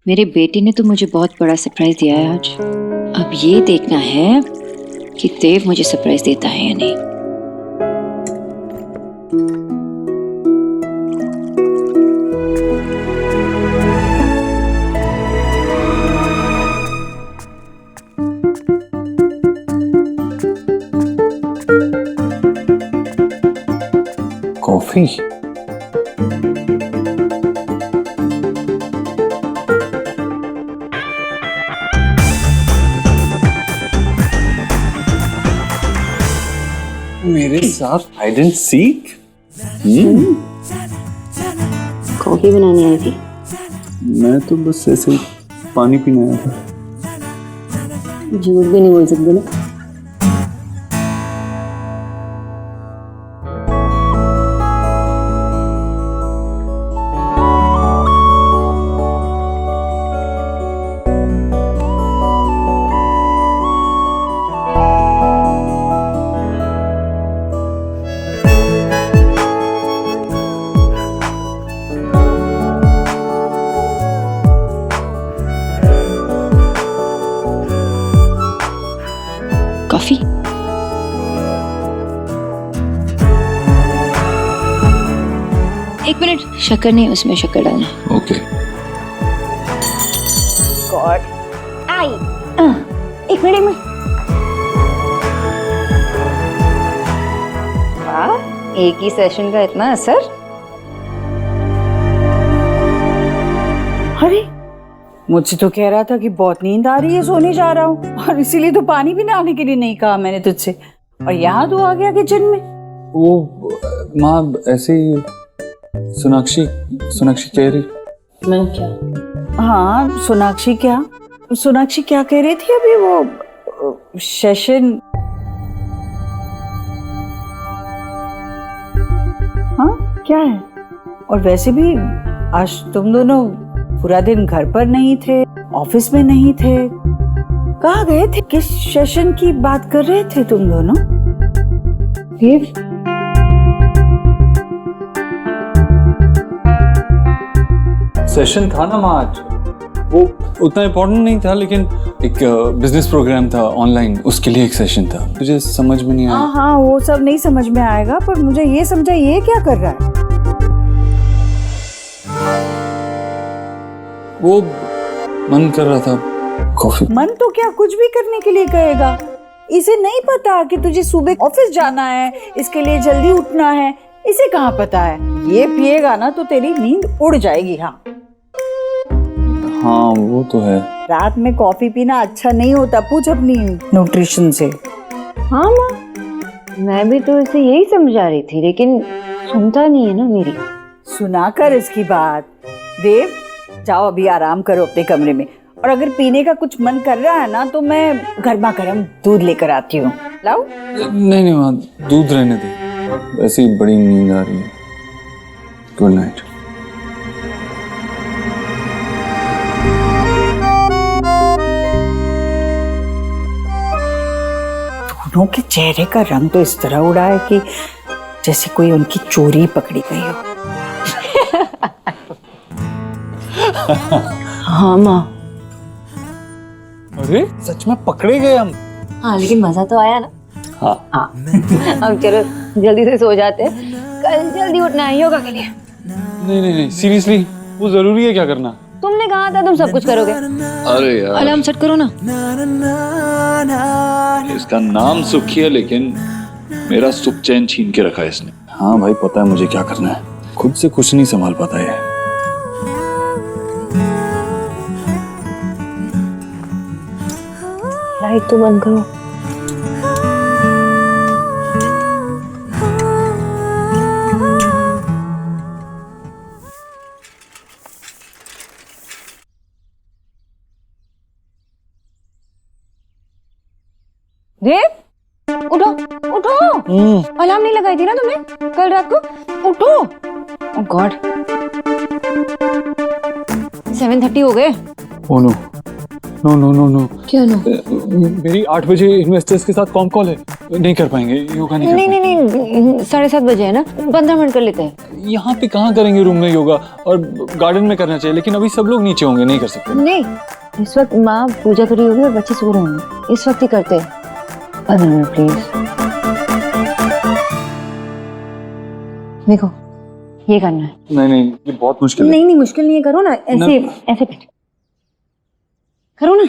मेरे बेटे ने तो मुझे बहुत बड़ा सरप्राइज दिया है आज। अब ये देखना है कि देव मुझे सरप्राइज देता है या नहीं। कॉफी? मेरे साथ हाइड एंड सीक? कॉफी बनाने आई थी। मैं तो बस ऐसे ही पानी पीने आया था। झूठ भी नहीं बोल सकते ना। कॉफी? एक मिनट, शक्कर नहीं, उसमें शक्कर डालना। ओके। गॉड आई एक मिनट में। वाह, एक ही सेशन का इतना असर। अरे मुझसे तो कह रहा था कि बहुत नींद आ रही है, सोने जा रहा हूँ, और इसीलिए तो पानी भी आने के लिए नहीं कहा मैंने तुझसे, और यहाँ तो आ गया किचन में। वो माँ ऐसे ही सोनाक्षी कह रही। मैं क्या? हाँ, सोनाक्षी क्या कह रही थी अभी? वो सेशन। हाँ क्या है? और वैसे भी आज तुम दोनों पूरा दिन घर पर नहीं थे, ऑफिस में नहीं थे, कहाँ गए थे? किस सेशन की बात कर रहे थे तुम दोनों? सेशन था ना माँ आज, वो उतना इम्पोर्टेंट नहीं था, लेकिन एक बिजनेस प्रोग्राम था ऑनलाइन, उसके लिए एक सेशन था। मुझे समझ में नहीं आया। हाँ, वो सब नहीं समझ में आएगा, पर मुझे ये समझा ये क्या कर रहा है? वो मन कर रहा था कॉफी। मन तो क्या कुछ भी करने के लिए कहेगा। इसे नहीं पता कि तुझे सुबह ऑफिस जाना है, इसके लिए जल्दी उठना है, इसे कहाँ पता है? ये पिएगा ना तो तेरी नींद उड़ जाएगी। हाँ वो तो है। रात में कॉफी पीना अच्छा नहीं होता, पूछ अपनी न्यूट्रिशन से। हाँ माँ, मैं भी तो इसे यही समझा रही थी, लेकिन सुनता नहीं है ना मेरी। सुनाकर इसकी बात। देव, जाओ अभी आराम करो अपने कमरे में, और अगर पीने का कुछ मन कर रहा है ना तो मैं गर्मा गर्म दूध लेकर आती हूँ। लाओ? नहीं माँ, दूध रहने दे, वैसे ही बड़ी नींद आ रही है। Good night. दोनों के चेहरे का रंग तो इस तरह उड़ा है कि जैसे कोई उनकी चोरी पकड़ी गई हो। हाँ माँ। अरे सच में पकड़े गए हम। हाँ, लेकिन मजा तो आया ना। हाँ। अब चलो जल्दी से सो जाते हैं, कल जल्दी उठना है योगा के लिए। नहीं सीरियसली, वो जरूरी है क्या करना? तुमने कहा था तुम सब कुछ करोगे। अरे यार, अलार्म सेट करो ना। इसका नाम सुखी है, लेकिन मेरा सुख चैन छीन के रखा है इसने। हाँ भाई, पता है मुझे क्या करना है, खुद से कुछ नहीं संभाल पाता है। लाइट तो बंद करो। देव, उठो उठो। अलार्म नहीं लगाई थी ना तुमने कल रात को? उठो। ओह गॉड, 7:30 हो गए। Oh no. क्या नो? मेरी 8 बजे इन्वेस्टर्स के साथ कॉम कॉल है। नहीं कर पाएंगे, योगा नहीं कर नहीं नहीं नहीं 7:30 बजे है ना, 15 मिनट कर लेते हैं। पाएंगे। यहाँ पे कहाँ करेंगे रूम में योगा, और गार्डन में करना चाहिए, लेकिन अभी सब लोग नीचे होंगे, नहीं कर सकते। नहीं, इस वक्त माँ पूजा करी होगी और बच्चे सो रहे होंगे, इस वक्त ही करते हैं। 15 मिनट प्लीज। देखो ये करना है। नहीं नहीं, ये बहुत मुश्किल है। नहीं नहीं मुश्किल नहीं है, करो ना, ऐसे ऐसे करो ना।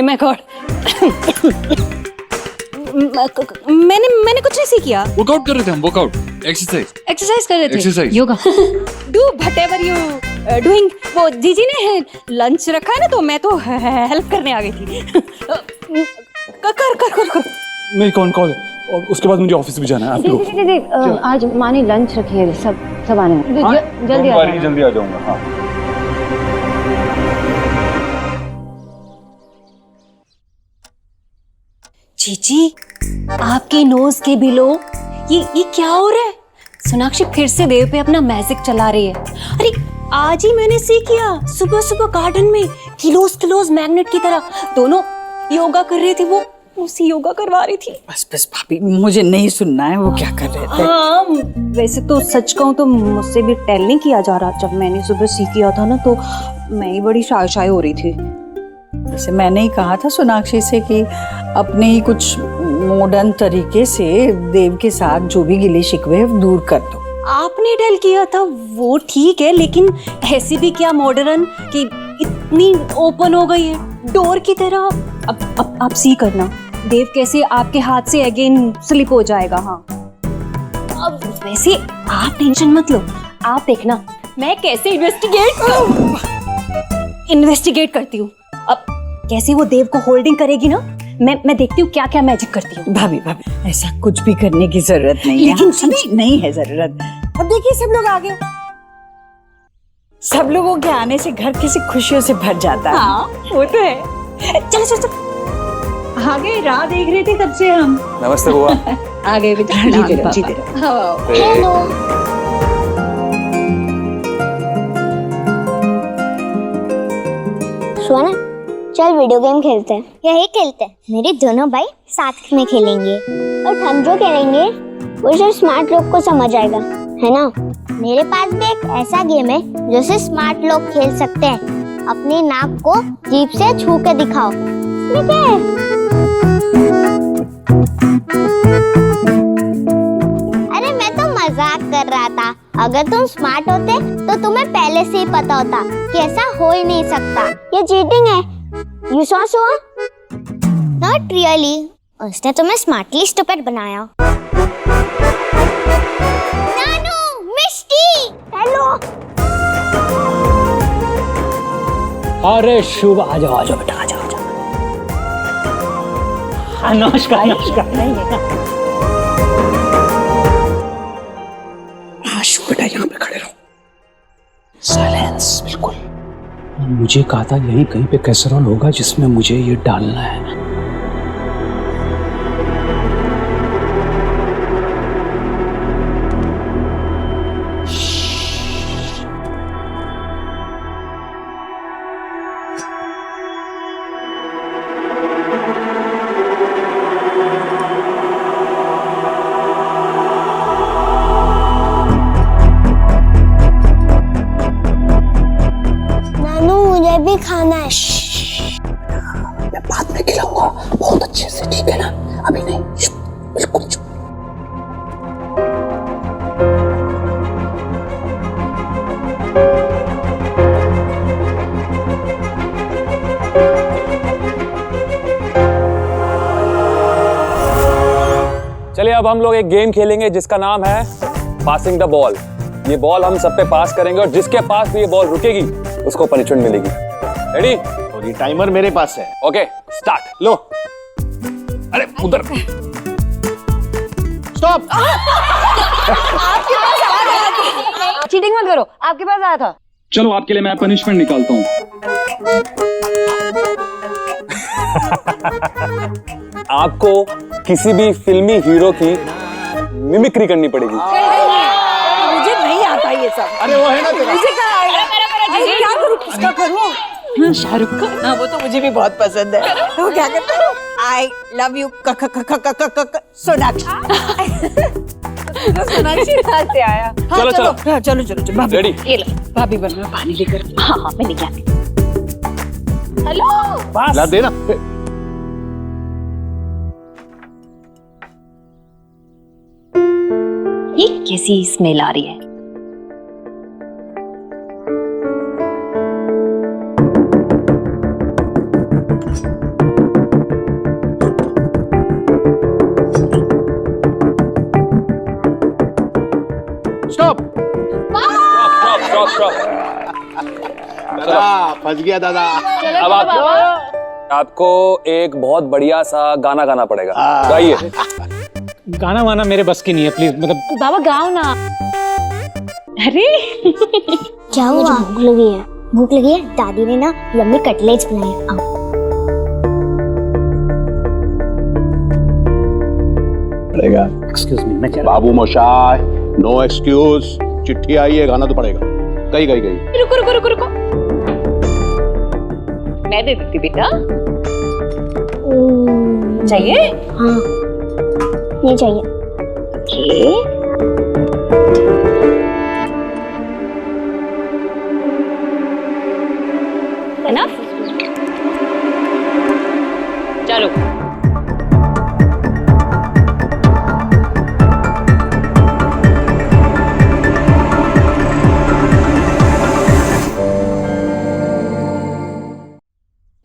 मैं गॉड मैंने कुछ नहीं सीखा। वर्कआउट कर रहे थे हम, वर्कआउट, एक्सरसाइज कर रहे थे। Yoga. Do whatever you doing. वो जीजी ने लंच रखा है ना, तो मैं तो हेल्प करने आ गई थी। कर। मेरी कौन कॉल है, और उसके बाद मुझे ऑफिस भी जाना है। आप लोग दीदी आज माँ ने लंच रखी है, सब आने में। जल्दी आ जाना। जल्दी आ जाऊंगा। हाँ जीजी आपके नोज के बिलो, ये क्या हो रहा है? सोनाक्षी फिर से देव पे अपना मैजिक चला रही है। अरे आज ही मैंने सीखा, सुबह सुबह गार्डन में किलोज मैग्नेट की तरह दोनों योगा कर रहे थे। वो उसी योगा करवा रही थी। बस भाभी, मुझे नहीं सुनना है वो क्या कर रहे थे। हाँ, वैसे तो सच कहूँ तो मुझसे भी टेल नहीं किया जा रहा। जब मैंने सुबह सीख किया था ना, तो मैं ही बड़ी शाय हो रही थी। जैसे मैंने ही कहा था सोनाक्षी से कि अपने ही कुछ मॉडर्न तरीके से देव के साथ जो भी गिले शिकवे दूर कर दो। आपने टेल किया था वो ठीक है, लेकिन ऐसी भी क्या मॉडर्न कि इतनी ओपन हो गई है डोर की तरह। अब आप सी करना, देव कैसे आपके हाथ से अगेन स्लिप हो जाएगा। हाँ, अब वैसे आप टेंशन मत लो, आप देखना मैं कैसे इन्वेस्टिगेट करती हूँ। अब कैसे वो देव को होल्डिंग करेगी ना, मैं देखती हूँ क्या क्या मैजिक करती हूँ। भाभी ऐसा कुछ भी करने की जरूरत नहीं है। लेकिन अभी नहीं है जरूरत। अब देखिए सब लोग आ गए। सब लोगों के आने से घर किसी खुशियों से भर जाता है। हाँ वो तो है। चलो आगे राह देख रहे थे कब से हम। नमस्ते बुआ। आ गए बेटा। जीते रहो। सोना, चल वीडियो गेम खेलते हैं। यही खेलते हैं। मेरे दोनों भाई साथ में खेलेंगे, और हम जो खेलेंगे वो सिर्फ स्मार्ट लोग को समझ आएगा, है ना? मेरे पास भी एक ऐसा गेम है जो सिर्फ स्मार्ट लोग खेल सकते हैं। अपनी नाक को जीभ से छू के दिखाओ। इसमें क्या है? अरे मैं तो मजाक कर रहा था। अगर तुम स्मार्ट होते तो तुम्हें पहले से ही पता होता कि ऐसा हो ही नहीं सकता। ये चीटिंग है। You saw so? Not really. उसने तुम्हें स्मार्टली स्टूपिड बनाया। नानू, मिष्टी, हेलो। अरे शुभ, आ जाओ बेटा, आ जाओ। नमस्कार। शुभ बेटा, यहाँ पे खड़े रहो। साइलेंस, बिल्कुल। मुझे कहा था यहीं कहीं पे कैसरोल होगा जिसमें मुझे ये डालना है। नानू, मुझे भी खाना है। चलिए अब हम लोग एक गेम खेलेंगे जिसका नाम है पासिंग द बॉल। ये बॉल हम सब पे पास करेंगे और जिसके पास भी ये बॉल रुकेगी उसको पनिशमेंट मिलेगी। रेडी? और ये टाइमर मेरे पास है। Okay start. लो। अरे उधर स्टॉप। चीटिंग मत करो, आपके पास आया था। चलो आपके लिए मैं पनिशमेंट निकालता हूँ। आपको किसी भी फिल्मी हीरो की मिमिक्री करनी पड़ेगी। मुझे नहीं आता ये सब। अरे वो है ना तेरा। मुझे कहाँ आएगा? अरे क्या करूँ, किसका करूँ? हाँ, शाहरुख का। हाँ, वो तो मुझे भी बहुत पसंद है। वो क्या करता है? I love you Sonakshi. Sonakshi कहाँ से आया? हाँ, चलो, चलो। हाँ, चलो चलो चलो। भाभी, रेडी? ये लो, भाभी बन में पानी लेकर। हाँ हाँ, मैं लेके आती हूँ। हेलो। ला देना। ये कैसी स्मेल आ रही है? स्टॉप। Stop stop. दादा फंस गया दादा। अब आपको एक बहुत बढ़िया सा गाना गाना पड़ेगा। गाइए। गाना वाना मेरे बस की नहीं है, प्लीज। मतलब बाबा गाओ ना। अरे क्या हुआ? भूख लगी है? भूख लगी है? दादी ने ना यम्मी कटलेट्स बनाए हैं। आओ। पड़ेगा। एक्सक्यूज मी, मैं बाबू मोशाय, नो एक्सक्यूज। चिट्ठी आई है, गाना तो पड़ेगा। गई गई गई। रुको रुको रुको रुको, मैं दे देती बेटा। चाहिए? हाँ, ये चाहिए। ओके। Enough? चलो।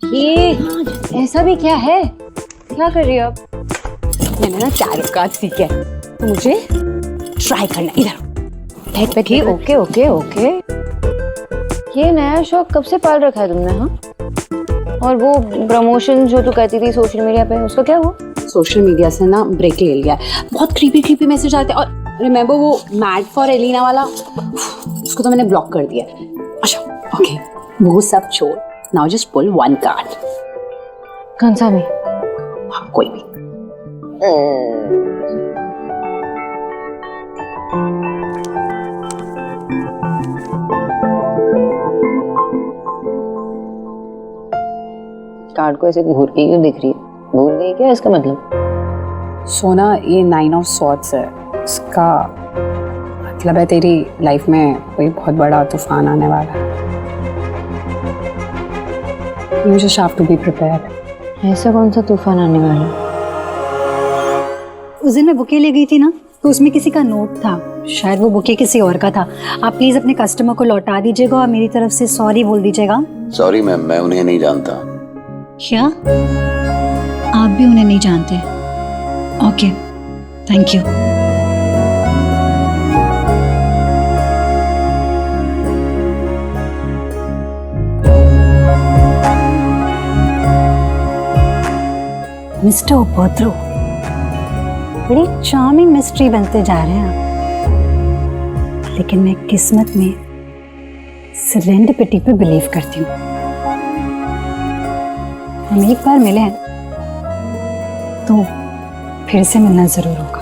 ये ऐसा भी क्या है? क्या कर रही हो आप? मैंने ना चारुकाज सीखा है, तो मुझे ट्राई करना। इधर बैठ बैठ। Okay okay okay. ये नया शौक कब से पाल रखा है तुमने? हाँ, और वो प्रमोशन जो तू करती थी सोशल मीडिया पे, उसका क्या हुआ? सोशल मीडिया से ना ब्रेक ले लिया। बहुत क्रीपी मैसेज आते हैं। और रिमेंबर वो मैड फॉर एलिना वाला, उसको तो मैंने ब्लॉक कर दिया। अच्छा ओके, वो सब छोड़। Now just pull one card. कौन सा भी? हाँ, कोई भी। कार्ड को ऐसे घूर के क्यों दिख रही है? भूल गई क्या इसका मतलब? सोना, ये 9 ऑफ सॉर्ड्स है। इसका मतलब है तेरी लाइफ में कोई बहुत बड़ा तूफान आने वाला है। You just have to be prepared. ऐसा कौन सा तूफान आने वाला है? उस दिन मैं बुके ले गई थी ना, तो उसमें किसी का नोट था। शायद वो बुके किसी और का था। आप प्लीज अपने कस्टमर को लौटा दीजिएगा और मेरी तरफ से सॉरी बोल दीजिएगा। सॉरी मैम, मैं उन्हें नहीं जानता। क्या आप भी उन्हें नहीं जानते? Okay, thank you. मिस्टर उपद्रो, बड़ी चार्मिंग मिस्ट्री बनते जा रहे हैं आप। लेकिन मैं किस्मत में सेरेंडिपिटी पे बिलीव करती हूँ। हम एक बार मिले हैं तो फिर से मिलना जरूर होगा।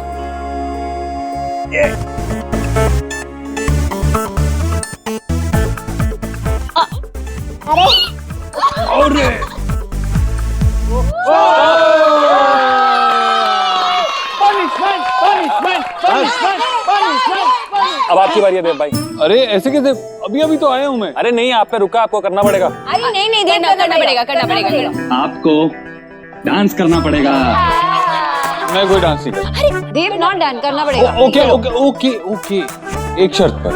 अरे अब आपकी बारी है देव भाई। अरे ऐसे कैसे? अभी अभी तो आया हूँ मैं। अरे नहीं, आप पे रुका, आपको करना पड़ेगा। अरे नहीं करना पड़ेगा। आपको डांस करना पड़ेगा। मैं कोई डांस नहीं करता। अरे देव, नॉट डांस करना पड़ेगा। ओके ओके ओके ओके, एक शर्त पर,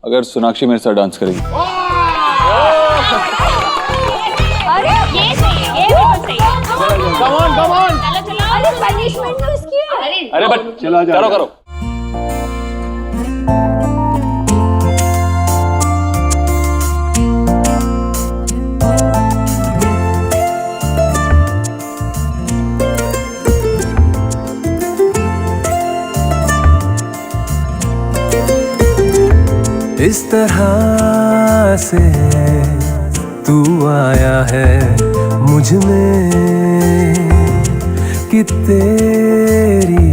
अगर सोनाक्षी मेरे साथ डांस करेगी। अरे ये सही है, ये भी सही है। Come on come on. चलो चलो। अरे पनिशमेंट तो इसकी है। अरे बट चला जा करो करो। इस तरह से तू आया है मुझ में कि तेरी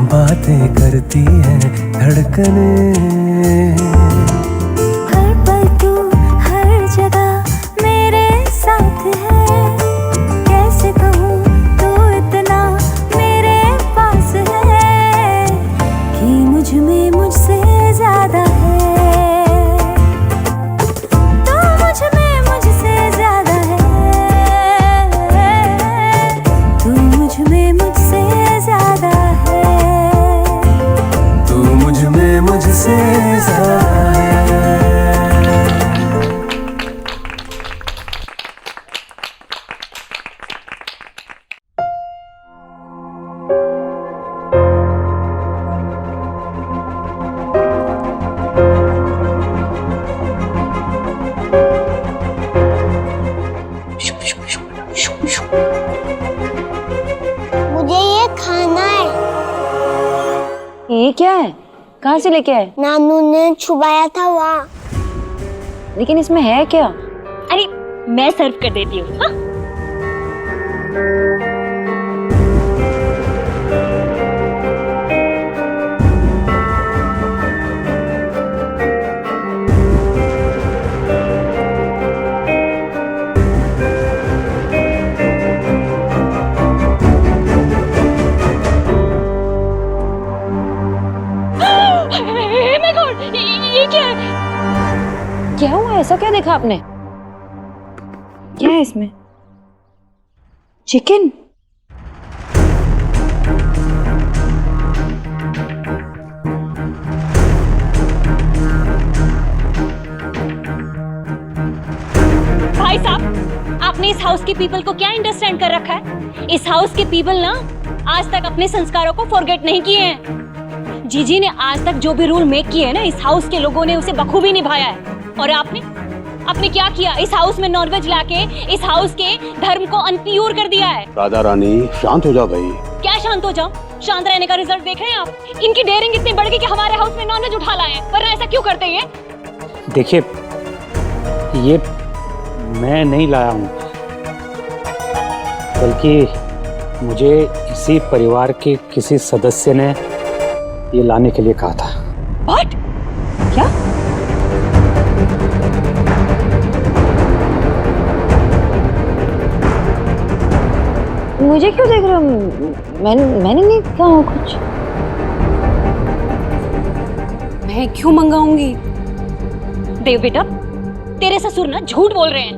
बातें करती हैं धड़कनें। हर पल तू हर जगह मेरे साथ है, कैसे कहूँ तू इतना मेरे पास है कि मुझ में मुझसे ज्यादा है, तू मुझ में मुझसे ज्यादा है, तू मुझ में मुझसे ज्यादा है, तू मुझ में मुझसे ज्यादा है। मुझे ये खाना है। ये क्या है? कहाँ से लेके आए? नानू ने छुपाया था वहाँ। लेकिन इसमें है क्या? अरे मैं सर्व कर देती हूँ। हाँ? ये क्या है? क्या हुआ? ऐसा क्या देखा आपने? क्या है इसमें? चिकन? भाई साहब, आपने इस हाउस के पीपल को क्या अंडरस्टैंड कर रखा है? इस हाउस के पीपल ना आज तक अपने संस्कारों को फॉरगेट नहीं किए हैं। जीजी ने आज तक जो भी रूल मेक किए हैं ना, इस हाउस के लोगों ने उसे बखूबी निभाया है। और आपने क्या किया? इस हाउस में नॉनवेज लाके इस हाउस के धर्म को अनप्योर कर दिया है। राधा रानी शांत हो जाओ भाई। क्या शांत हो जाओ? शांत रहने का रिजल्ट देख रहे हैं आप? इनकी डेयरिंग इतनी बढ़ गई कि हमारे हाउस में नॉनवेज उठा लाए हैं। वरना ऐसा क्यों करते ये? देखिए, ये मैं नहीं लाया हूँ, बल्कि मुझे इसी परिवार के किसी सदस्य ने ये लाने के लिए कहा था। What? क्या? मुझे क्यों देख रहे हो? मैंने नहीं कहा कुछ। मैं क्यों मंगाऊंगी? देव बेटा, तेरे ससुर ना झूठ बोल रहे हैं।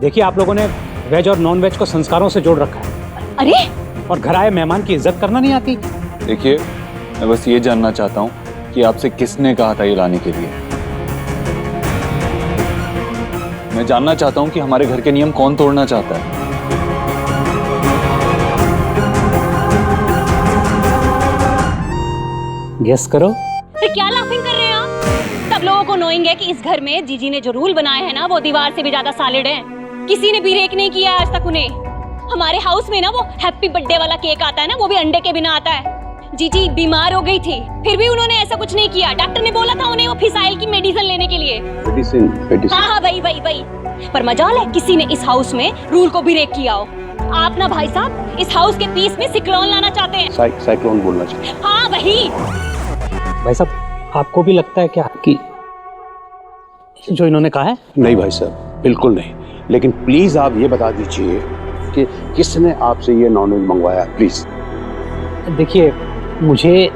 देखिए, आप लोगों ने वेज और नॉन वेज को संस्कारों से जोड़ रखा है। अरे, और घर आए मेहमान की इज्जत करना नहीं आती। देखिए, मैं बस ये जानना चाहता हूँ कि आपसे किसने कहा था ये लाने के लिए। मैं जानना चाहता हूँ कि हमारे घर के नियम कौन तोड़ना चाहता है। गेस करो। तो क्या लाफिंग कर रहे हैं आप? सब लोगों को नोइंग है कि इस घर में जीजी ने जो रूल बनाए हैं ना, वो दीवार से भी ज्यादा सॉलिड है। किसी ने भी ब्रेक नहीं किया आज तक उन्हें। हमारे हाउस में ना वो हैप्पी बर्थडे वाला केक आता है ना, वो भी अंडे के बिना आता है। जीजी बीमार हो गई थी, फिर भी उन्होंने ऐसा कुछ नहीं किया। डॉक्टर ने बोला था उन्हें वो फिसाइल की मेडिसिन लेने के लिए। मेडिसिन। हाँ, वही। पर मजाल है किसी ने इस हाउस में रूल को ब्रेक किया हो। आप ना भाई साहब इस हाउस के पीस में सिक्लोन लाना चाहते हैं। साइक्लोन बोलना चाहिए। हाँ वही। भाई साहब, आपको भी लगता है क्या कि जो इन्होंने कहा है? नहीं भाई साहब, बिल्कुल नहीं। लेकिन प्लीज आप ये बता दीजिए कि किसने आपसे ये नॉनवेज मंगवाया, प्लीज। देखिए, मुझे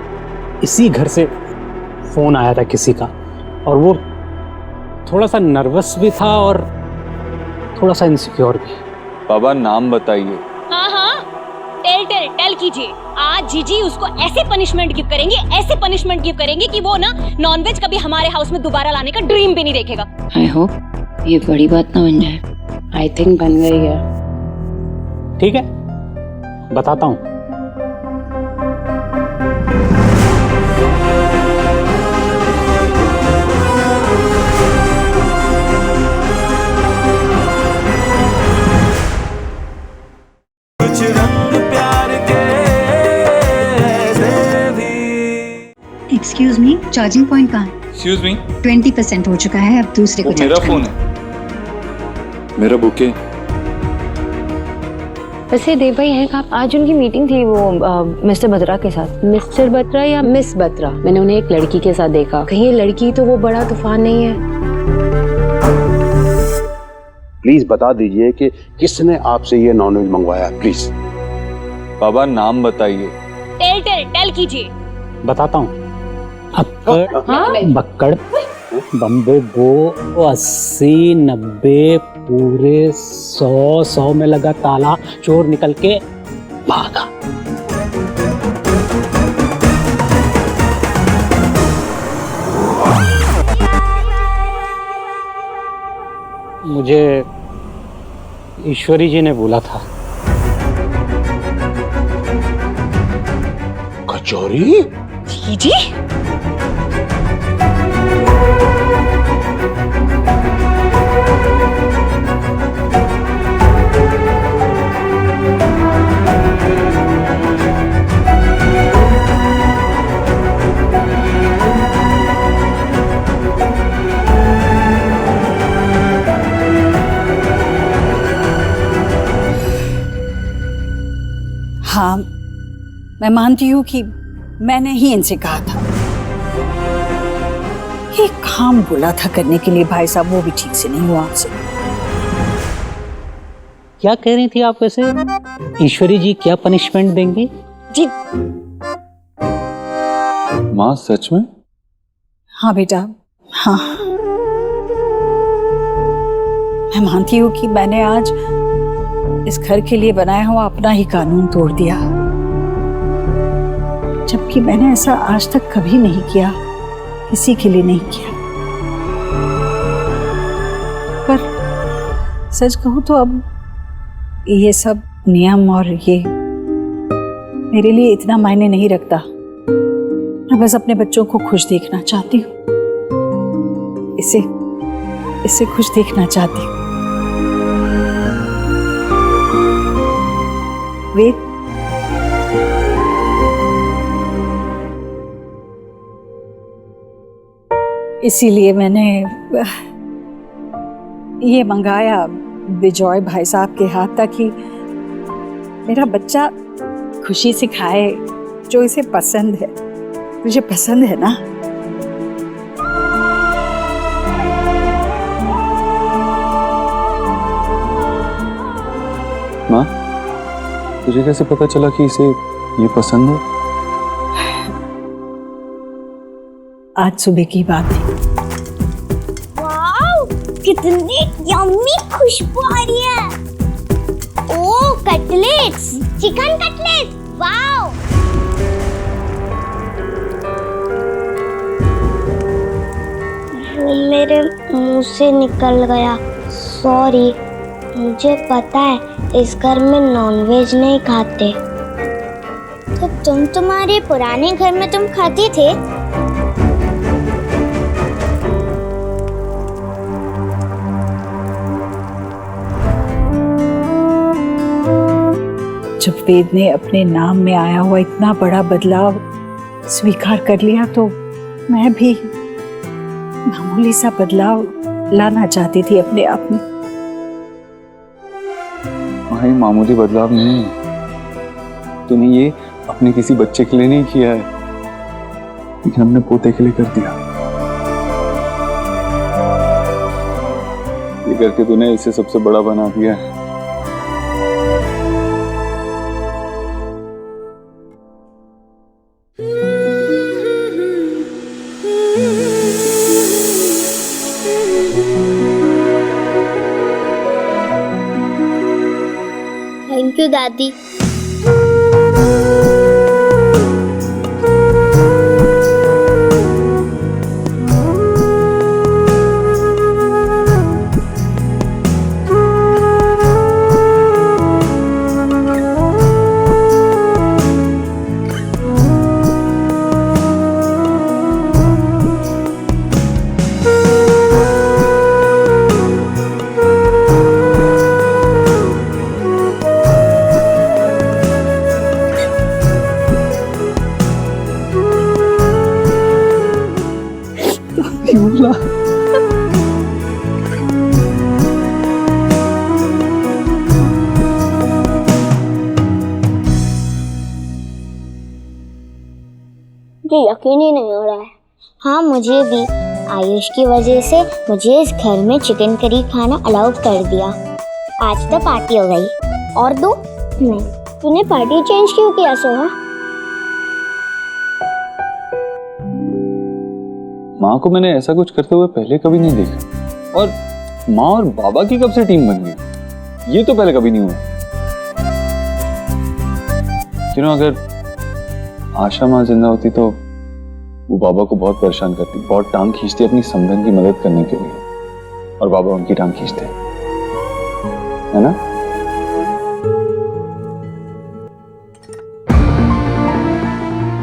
इसी घर से फोन आया था किसी का, और वो थोड़ा सा नर्वस भी था और थोड़ा सा इनसिक्योर भी। बाबा, नाम बताइए। हाँ, टेल कीजिए। आज जीजी उसको ऐसे पनिशमेंट गिव करेंगे कि वो ना नॉनवेज कभी हमारे हाउस में दोबारा लाने का ड्रीम भी नहीं देखेगा। आई होप ये बड़ी बात ना बन जाए। आई थिंक बन गई है। ठीक है, बताता हूँ। कुछ रंग प्यार के ऐसे भी। एक्सक्यूज मी, चार्जिंग पॉइंट कहाँ है? एक्सक्यूज मी, 20% हो चुका है, अब दूसरे को मेरा चार्ज फोन करना। है, मेरा बुके। वैसे देव भाई हैं कहाँ? आज उनकी मीटिंग थी वो मिस्टर बत्रा के साथ। मिस्टर बत्रा या मिस बत्रा? मैंने उन्हें एक लड़की के साथ देखा। कहीं ये लड़की तो वो बड़ा तूफान नहीं है? प्लीज बता दीजिए कि किसने आपसे ये नॉनवेज मंगवाया, प्लीज। बाबा नाम बताइए। टेल कीजिए। बताता हूँ। अक्कड़, बक्कड़, बम्बो बो, 80, 90, पूरे 100 में लगा ताला, चोर निकल के भागा। मुझे ईश्वरी जी ने बोला था। कचौरी? जी हाँ, मैं मानती हूँ कि मैंने ही इनसे कहा था। ये काम बोला था करने के लिए भाई साहब, वो भी ठीक से नहीं हुआ आपसे। क्या कह रही थी आप वैसे? ईश्वरी जी क्या पनिशमेंट देंगी? जी माँ सच में? हाँ बेटा, हाँ। मैं मानती हूँ कि मैंने आज इस घर के लिए बनाया हुआ अपना ही कानून तोड़ दिया, जबकि मैंने ऐसा आज तक कभी नहीं किया, किसी के लिए नहीं किया। पर सच कहूं तो अब ये सब नियम और ये मेरे लिए इतना मायने नहीं रखता। मैं बस अपने बच्चों को खुश देखना चाहती हूँ, इसे खुश देखना चाहती हूँ। वेद, इसीलिए मैंने ये मंगाया विजय भाई साहब के हाथ, ताकि मेरा बच्चा खुशी से खाए जो इसे पसंद है। तुझे पसंद है ना? माँ, तुझे कैसे पता चला कि इसे ये पसंद है? आज सुबह की बात है। वाओ, कितनी यम्मी खुशबू आ रही है। ओह, कटलेट्स, चिकन कटलेट्स, वाओ। वो मेरे मुंह से निकल गया, सॉरी। मुझे पता है इस घर में नॉनवेज नहीं खाते। तो तुम्हारे पुराने घर में तुम खाते थे? जब वेद ने अपने नाम में आया हुआ इतना बड़ा बदलाव स्वीकार कर लिया, तो मैं भी मामूली सा बदलाव लाना चाहती थी अपने आप में। भाई मामूली बदलाव नहीं, तूने ये अपने किसी बच्चे के लिए नहीं किया है, लेकिन हमने पोते के लिए कर दिया। ये करके तूने इसे सबसे बड़ा बना दिया है। थैंक यू दादी। मुझे यकीन ही नहीं हो रहा है। हाँ, मुझे भी आयुष की वजह से मुझे इस घर में चिकन करी खाना अलाउ कर दिया। आज तो पार्टी हो गई। और दो? नहीं। तूने पार्टी चेंज क्यों किया सोहा? माँ को मैंने ऐसा कुछ करते हुए पहले कभी नहीं देखा, और माँ और बाबा की कब से टीम बन गई, ये तो पहले कभी नहीं हुआ। क्यों, अगर आशा माँ जिंदा होती तो वो बाबा को बहुत परेशान करती, बहुत टांग खींचती अपनी समधन की मदद करने के लिए, और बाबा उनकी टांग खींचते, है ना?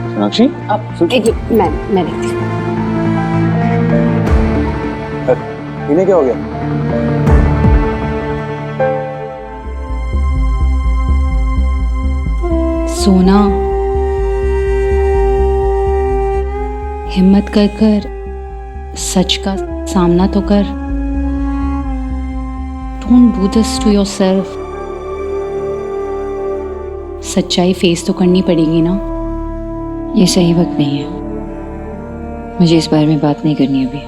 सोनाक्षी, अब एक मैं देखती हूँ। इन्हें क्या हो गया? सोना, हिम्मत कर कर सच का सामना तो कर। Don't do this to yourself. सच्चाई फेस तो करनी पड़ेगी ना। ये सही वक्त नहीं है, मुझे इस बारे में बात नहीं करनी अभी।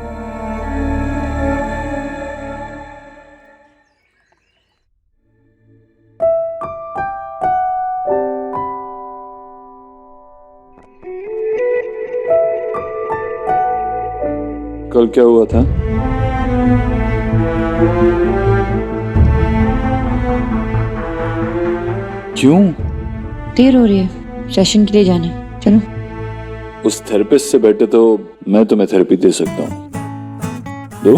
कल क्या हुआ था? क्यों? देर हो रही है, सेशन के लिए जाना है, चलो। उस थेरेपिस्ट से बेटर तो मैं तुम्हें थेरेपी दे सकता हूँ। दो?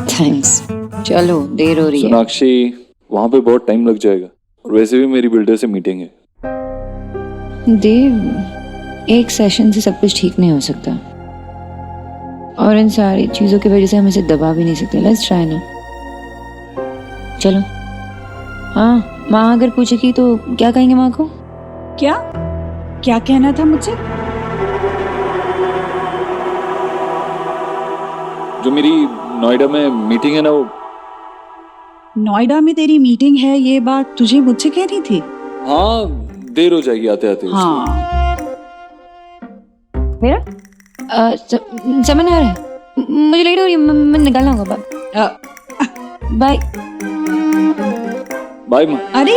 थैंक्स, चलो देर हो रही है। सोनाक्षी, वहां पे बहुत टाइम लग जाएगा, और वैसे भी मेरी बिल्डर से मीटिंग है। देव, एक सेशन से सब कुछ ठीक नहीं हो सकता, और इन सारी चीजों की वजह से हम इसे दबा भी नहीं सकते। लेट्स ट्राई ना, चलो। हाँ, माँ अगर पूछेगी तो क्या कहेंगे माँ को? क्या क्या कहना था मुझसे? जो मेरी नोएडा में मीटिंग है ना, वो नोएडा में तेरी मीटिंग है, ये बात तुझे मुझसे कहनी थी? हाँ, देर हो जाएगी आते आते। हाँ। मेरा समझ आ रहा है, मुझे लेट हो रही है, मैं निकलना होगा। बाय बाय माँ। अरे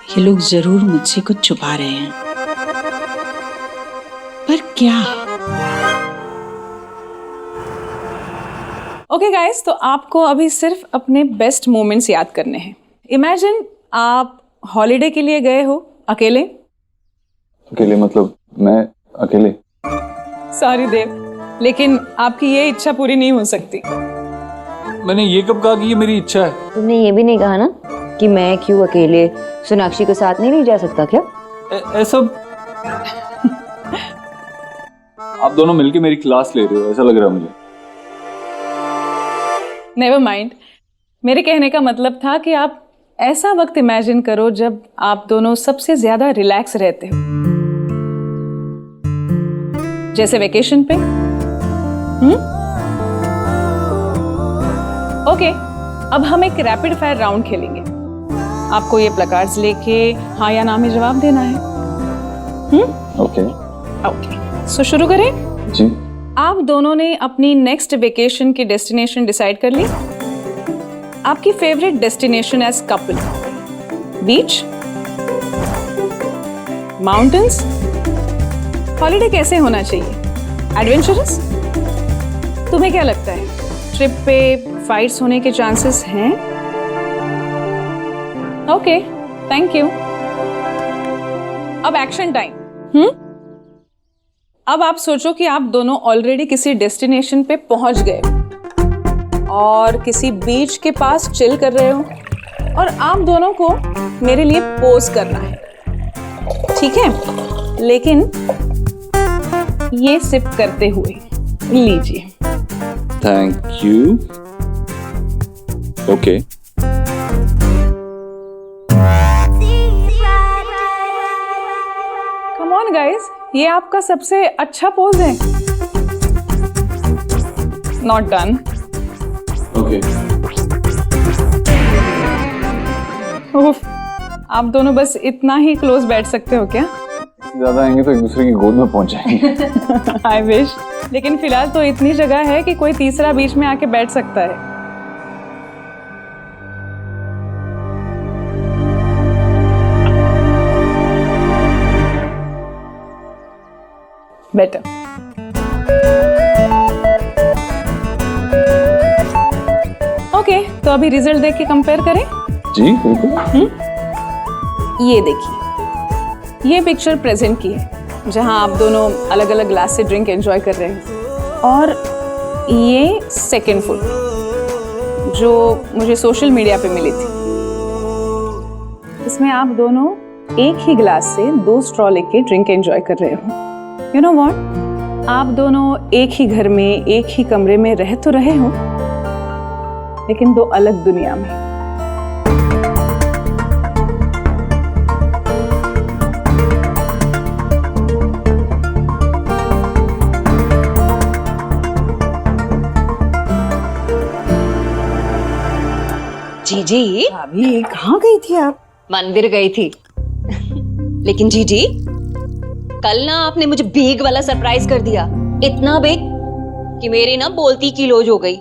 ये लोग जरूर मुझसे कुछ छुपा रहे हैं, पर क्या? ओके गाइस, तो आपको अभी सिर्फ अपने बेस्ट मोमेंट्स याद करने हैं। इमेजिन आप हॉलिडे के लिए गए हो अकेले। अकेले मतलब मैं अकेले? सॉरी देव, लेकिन आपकी ये इच्छा पूरी नहीं हो सकती। मैंने ये कब कहा कि ये मेरी इच्छा है? तुमने ये भी नहीं कहा ना कि मैं क्यों अकेले सोनाक्षी के साथ नहीं जा सकता क्या? ऐसा आप दोनों मिलके मेरी क्लास ले रहे हो, ऐसा लग रहा है मुझे। नेवर माइंड, मेरे कहने का मतलब था कि आप ऐसा वक्त इमेजिन करो जब आप दोनों सबसे ज्यादा रिलैक्स रहते हो, जैसे वेकेशन पे। ओके, अब हम एक रैपिड फायर राउंड खेलेंगे। आपको ये प्लकार्ड्स लेके हाँ या ना में जवाब देना है। ओके ओके, सो शुरू करें? जी। आप दोनों ने अपनी नेक्स्ट वेकेशन की डेस्टिनेशन डिसाइड कर ली? आपकी फेवरेट डेस्टिनेशन एज कपल, बीच, माउंटेन्स? हॉलिडे कैसे होना चाहिए? एडवेंचरस? तुम्हें क्या लगता है, ट्रिप पे फाइट्स होने के चांसेस हैं? Okay, thank you. अब एक्शन टाइम। अब आप सोचो कि आप दोनों ऑलरेडी किसी डेस्टिनेशन पे पहुंच गए और किसी बीच के पास चिल कर रहे हो, और आप दोनों को मेरे लिए पोज करना है, ठीक है? लेकिन ये सिप करते हुए। लीजिए। Thank you. Okay. Come on guys, ये आपका सबसे अच्छा पोज है। Not done. ओके। उफ, आप दोनों बस इतना ही क्लोज बैठ सकते हो क्या? ज्यादा आएंगे तो एक दूसरे की गोद में पहुंच जाएंगे। आई विश, लेकिन फिलहाल तो इतनी जगह है कि कोई तीसरा बीच में आके बैठ सकता है। बेटर। ओके, तो अभी रिजल्ट देख के कंपेयर करें। जी बिल्कुल। ये देखिए, ये पिक्चर प्रेजेंट की है जहां आप दोनों अलग अलग ग्लास से ड्रिंक एंजॉय कर रहे हैं, और ये सेकेंड फोटो जो मुझे सोशल मीडिया पे मिली थी। इसमें आप दोनों एक ही ग्लास से 2 स्ट्रॉ लेके ड्रिंक एंजॉय कर रहे हो। यू नो व्हाट, आप दोनों एक ही घर में एक ही कमरे में रह तो रहे हो, लेकिन 2 अलग दुनिया में। जीजी, भाभी कहाँ गई थी आप? मंदिर गई थी। लेकिन जीजी, कल ना आपने मुझे बेग वाला सरप्राइज कर दिया, इतना बेग कि मेरी ना बोलती की लोज हो गई।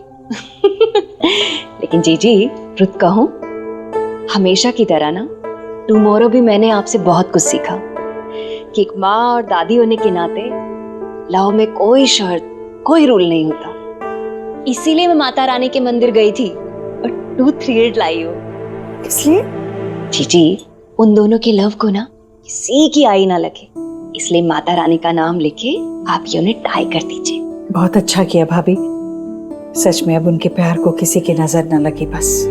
लेकिन जीजी, रुत कहूं, हमेशा की तरह ना टुमारो भी मैंने आपसे बहुत कुछ सीखा कि एक माँ और दादी होने के नाते लव में कोई शर्त, कोई रूल नहीं होता। इसीलिए मैं माता रानी के मंदिर गई थी और 2 3 लाई हूँ। इसलिए? जीजी, उन दोनों के लव को ना किसी की आई ना लगे, इसलिए माता रानी का नाम लेके आप ये उन्हें टाई कर दीजिए। बहुत अच्छा किया भाभी, सच में अब उनके प्यार को किसी की नजर न लगी बस।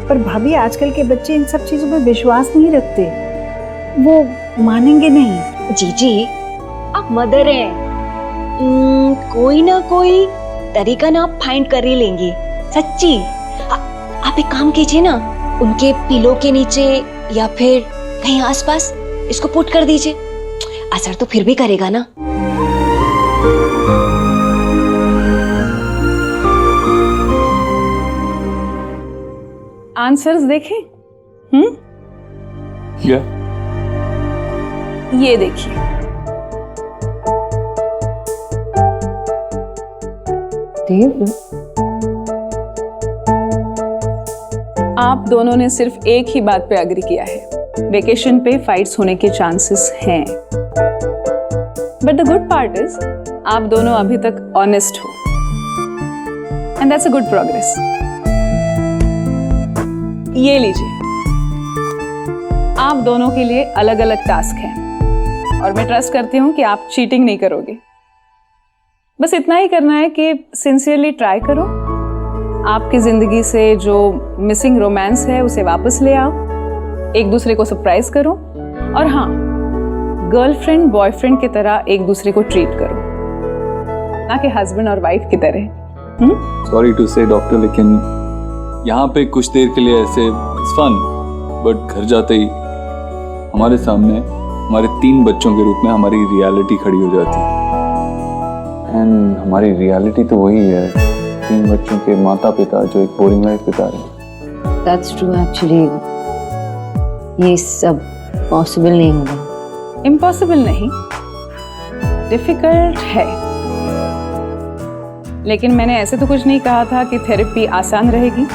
पर भाभी, आजकल के बच्चे इन सब चीजों में विश्वास नहीं रखते, वो मानेंगे नहीं। जीजी, आप मदर हैं, कोई ना कोई तरीका ना आप फाइंड कर ही लेंगी, सच्ची। आप एक काम कीजिए ना, उनके पिलो के नीचे या फिर कहीं आसपास इसको पुट कर दीजिए, असर तो फिर भी करेगा ना। आंसर्स देखें? क्या? ये देखिए, आप दोनों ने सिर्फ एक ही बात पे एग्री किया है, वेकेशन पे फाइट्स होने के चांसेस हैं। But the good part is आप दोनों अभी तक ऑनेस्ट हो, and that's a good progress. ये लीजिए, आप दोनों के लिए अलग अलग टास्क हैं, और मैं ट्रस्ट करती हूँ कि आप चीटिंग नहीं करोगे। बस इतना ही करना है कि सिंसियरली ट्राई करो, आपकी जिंदगी से जो मिसिंग रोमांस है उसे वापस ले आओ, एक दूसरे को सरप्राइज करो, और हाँ, गर्लफ्रेंड बॉयफ्रेंड की तरह एक दूसरे को ट्रीट करो, ना कि हस्बैंड और वाइफ की तरह। सॉरी टू से डॉक्टर, लेकिन यहाँ पे कुछ देर के लिए ऐसे इट्स फन, बट घर जाते ही हमारे सामने हमारे 3 बच्चों के रूप में हमारी रियलिटी खड़ी हो जाती है। एंड हमारी रियलिटी तो वही है, 3 बच्चों के माता पिता जो एक बोरिंग लाइफ बिता रहे हैं। दैट्स ट्रू, एक्चुअली ये सब पॉसिबल नहीं होगा। इम्पॉसिबल नहीं, डिफिकल्ट है, लेकिन मैंने ऐसे तो कुछ नहीं कहा था कि थेरेपी आसान रहेगी।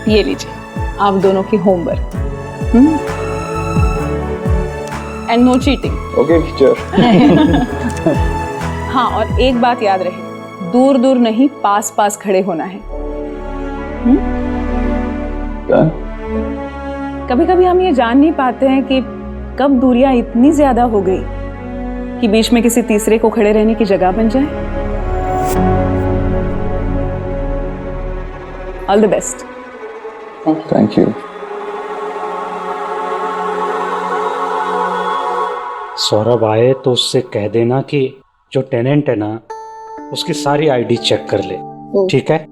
ये लीजिए, आप दोनों की homework, and no cheating. Okay teacher. हाँ, और एक बात याद रहे, दूर दूर नहीं, पास पास खड़े होना है। क्या? कभी कभी हम ये जान नहीं पाते हैं कि कब दूरियां इतनी ज्यादा हो गई कि बीच में किसी तीसरे को खड़े रहने की जगह बन जाए। All the best. Thank you. Saurabh आए तो उससे कह देना कि जो टेनेंट है ना उसकी सारी आईडी चेक कर ले, ठीक है?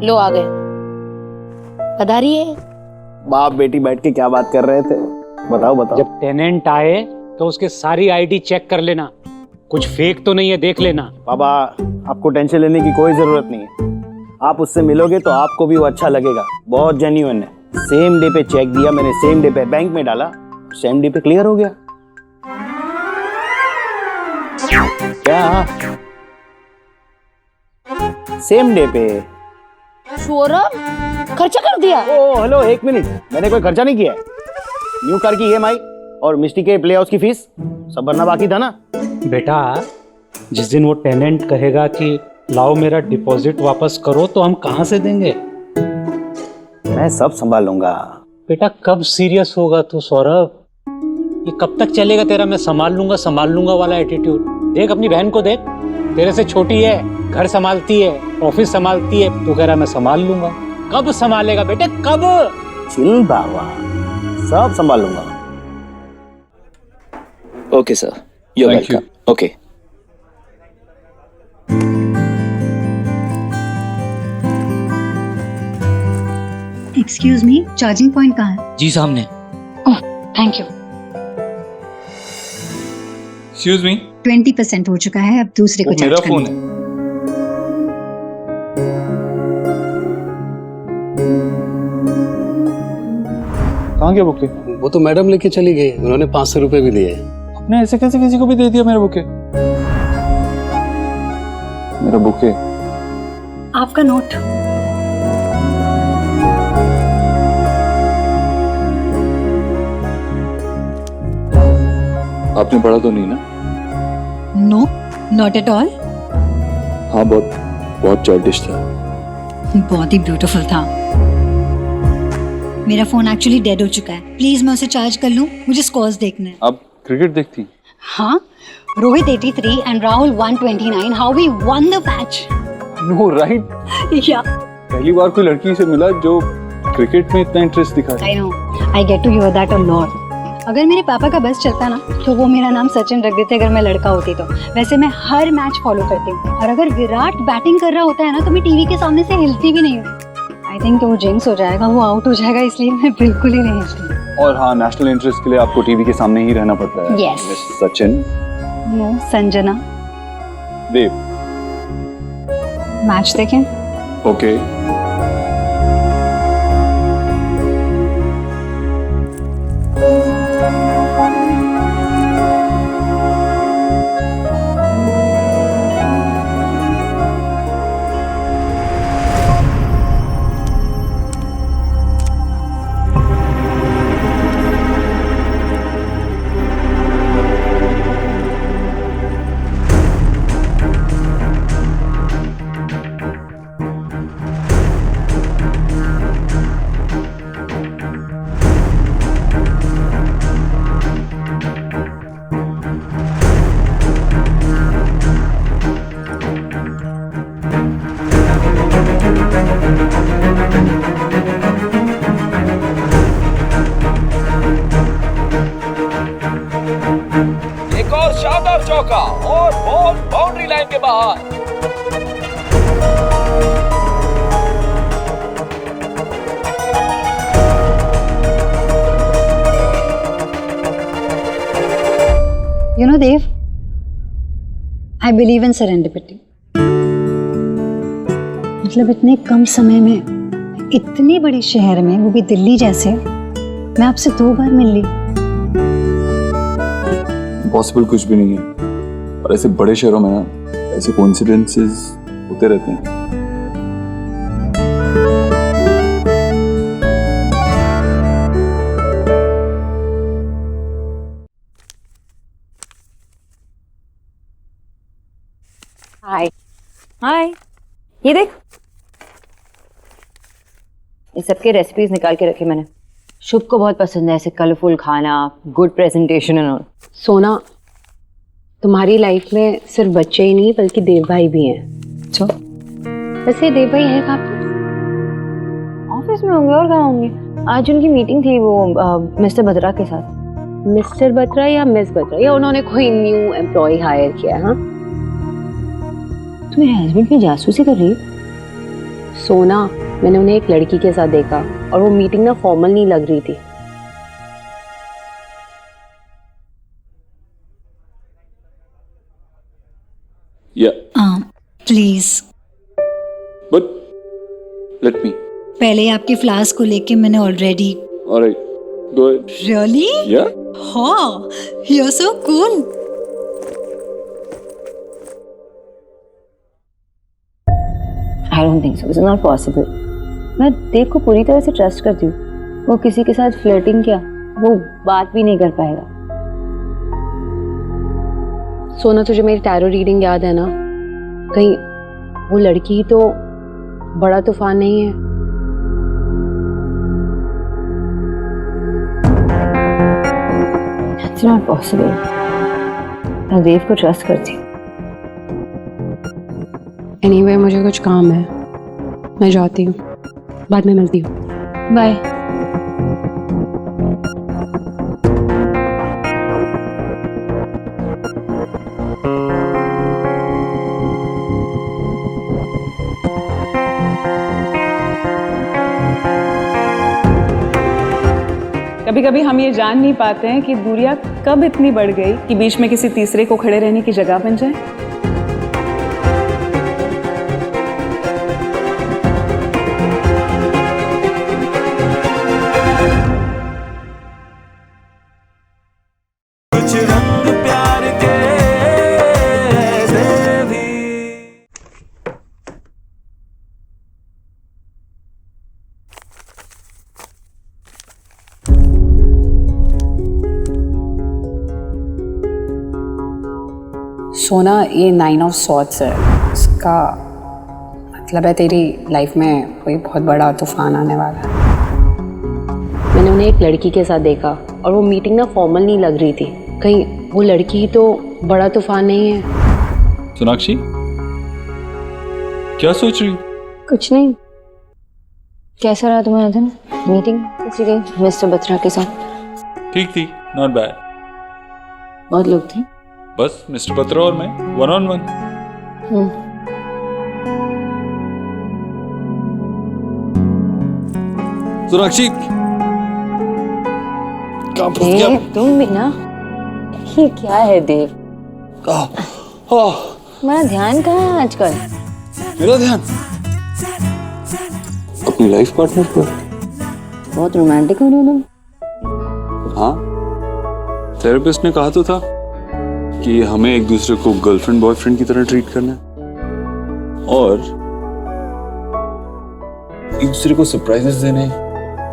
लो आ गए, पधारिए। बाप बेटी बैठ के क्या बात कर रहे थे, बताओ बताओ। जब टेनेंट आए तो उसके सारी आईडी चेक कर लेना, कुछ फेक तो नहीं है, देख लेना। बाबा, आपको टेंशन लेने की कोई जरूरत नहीं है, आप उससे मिलोगे तो आपको भी वो अच्छा लगेगा, बहुत जेन्युइन है। सेम डे पे चेक दिया मैंने, सेम डे पे बैंक में डाला, सेम डे पे क्लियर हो गया। क्या? सेम डे पे। सौरभ, खर्चा कर दिया? ओ हेलो, एक मिनट, मैंने कोई खर्चा नहीं किया है। न्यू कार की EMI और मिस्टी के प्ले हाउस की फीस सब भरना बाकी था ना। बेटा, जिस दिन वो टेनेंट कहेगा कि लाओ मेरा डिपॉजिट वापस करो, तो हम कहाँ से देंगे? मैं सब संभाल लूंगा। बेटा, कब सीरियस होगा तू सौरभ? ये कब तक चलेगा तेरा मैं संभाल लूंगा वाला एटीट्यूड? देख अपनी बहन को, देख, तेरे से छोटी है, घर संभालती है, ऑफिस संभालती है, तू कह रहा मैं संभाल लूंगा। कब संभालेगा बेटे, कब? चिल बाबा, सब संभाल लूंगा। Okay sir, you are welcome. Okay. Excuse me, charging point कहाँ है? जी सामने। Oh, thank you. Excuse me, 20% हो चुका है, अब दूसरे को मेरा चार्ज फोन करना है। कहाँ गया बुके? वो तो मैडम लेके चली गई, उन्होंने 500 रुपए भी दिए। आपने ऐसे कैसे किसी को भी दे दिया मेरा बुके? मेरा बुके। आपका नोट। आपने पढ़ा तो नहीं ना? No, not at all. हाँ, बहुत चाइल्डिश था। बहुत ही ब्यूटीफुल था। मेरा फोन एक्चुअली डेड हो चुका है, प्लीज मैं उसे चार्ज कर लूं, मुझे स्कोर्स देखने हैं। आप क्रिकेट देखती? हाँ, Rohit 83 and Rahul 129, how we won the match. No right. या पहली बार कोई लड़की से मिला जो क्रिकेट में इतना इंटरेस्ट दिखा। I know, I get to hear that a lot. अगर मेरे पापा का बस चलता ना तो वो मेरा नाम सचिन रख देते अगर मैं लड़का होती तो। वैसे मैं हर मैच फॉलो करती हूँ, और अगर विराट बैटिंग कर रहा होता है ना तो मैं टीवी के सामने से हिलती भी नहीं हूँ। आई थिंक वो जिंक्स हो जाएगा, वो आउट हो जाएगा, इसलिए मैं बिल्कुल ही नहीं हिलती। और हाँ, नेशनल इंटरेस्ट के लिए आपको टीवी के सामने ही रहना पड़ता है। Yes. Miss Sachin. No, Sanjana. Dev. Match देखें? ओके। एक और शानदार चौका और बॉल बाउंड्री लाइन के बाहर। You know, Dev, I believe in serendipity. मतलब इतने कम समय में इतनी बड़ी शहर में, वो भी दिल्ली जैसे, मैं आपसे 2 बार मिल ली। पॉसिबल कुछ भी नहीं है, और ऐसे बड़े शहरों में ना ऐसे कोइंसिडेंसेस होते रहते हैं। हाय हाय, ये देख, ये सबके रेसिपीज निकाल के रखे मैंने। शुभ को बहुत पसंद है ऐसे कलरफुल खाना, गुड प्रेजेंटेशन एंड ऑल। सोना, तुम्हारी लाइफ में सिर्फ बच्चे ही नहीं बल्कि देव भाई भी हैं। अच्छा, वैसे देव भाई हैं कहाँ पे? ऑफिस में होंगे और कहाँ होंगे। आज उनकी मीटिंग थी वो मिस्टर बत्रा के साथ। मिस्टर बत्रा या मिस बत्रा, या उन्होंने कोई न्यू एम्प्लॉय हायर किया है? हाँ, तू मेरे हस्बैंड की जासूसी कर रही है? सोना, मैंने उन्हें एक लड़की के साथ देखा और वो मीटिंग ना फॉर्मल नहीं लग रही थी। या प्लीज। But let me. पहले आपके फ्लास्क को लेके मैंने already. Alright, go ahead. Really? Yeah? हाँ, you are so cool. I don't think so, it's not possible. मैं देव को पूरी तरह से ट्रस्ट करती हूँ। वो किसी के साथ फ्लर्टिंग क्या, वो बात भी नहीं कर पाएगा। सोना, तुझे मेरी टैरो रीडिंग याद है ना? कहीं वो लड़की तो बड़ा तूफान नहीं है? It's not possible. मैं देव को ट्रस्ट करती हूँ। एनीवे, मुझे कुछ काम है, मैं जाती हूँ, बाद में मिलती हूँ। बाय। कभी कभी हम ये जान नहीं पाते हैं कि दूरियां कब इतनी बढ़ गई कि बीच में किसी तीसरे को खड़े रहने की जगह बन जाए। कुछ रंग प्यार के ऐसे भी। सोना, ये 9 ऑफ सॉर्ड्स है। इसका मतलब है तेरी लाइफ में कोई बहुत बड़ा तूफान आने वाला है। मैंने उन्हें एक लड़की के साथ देखा और वो मीटिंग ना फॉर्मल नहीं लग रही थी। कहीं वो लड़की तो बड़ा तूफान नहीं है? सोनाक्षी, क्या सोच रही? कुछ नहीं। कैसा रहा तुम्हारा दिन? मीटिंग कैसी गई मिस्टर बत्रा के साथ? ठीक थी, नॉट बैड। बहुत लोग थे? बस मिस्टर बत्रा और मैं, 1-on-1। सोनाक्षी, देव, तुम भी ना, ये क्या है देव? तुम्हारा ध्यान कहाँ है आजकल? मेरा ध्यान अपनी लाइफ पार्टनर पर। बहुत रोमांटिक हो रहे हो तुम। हाँ, थेरेपिस्ट ने कहा तो था कि हमें एक दूसरे को गर्लफ्रेंड बॉयफ्रेंड की तरह ट्रीट करना है और एक दूसरे को सरप्राइजेस देने,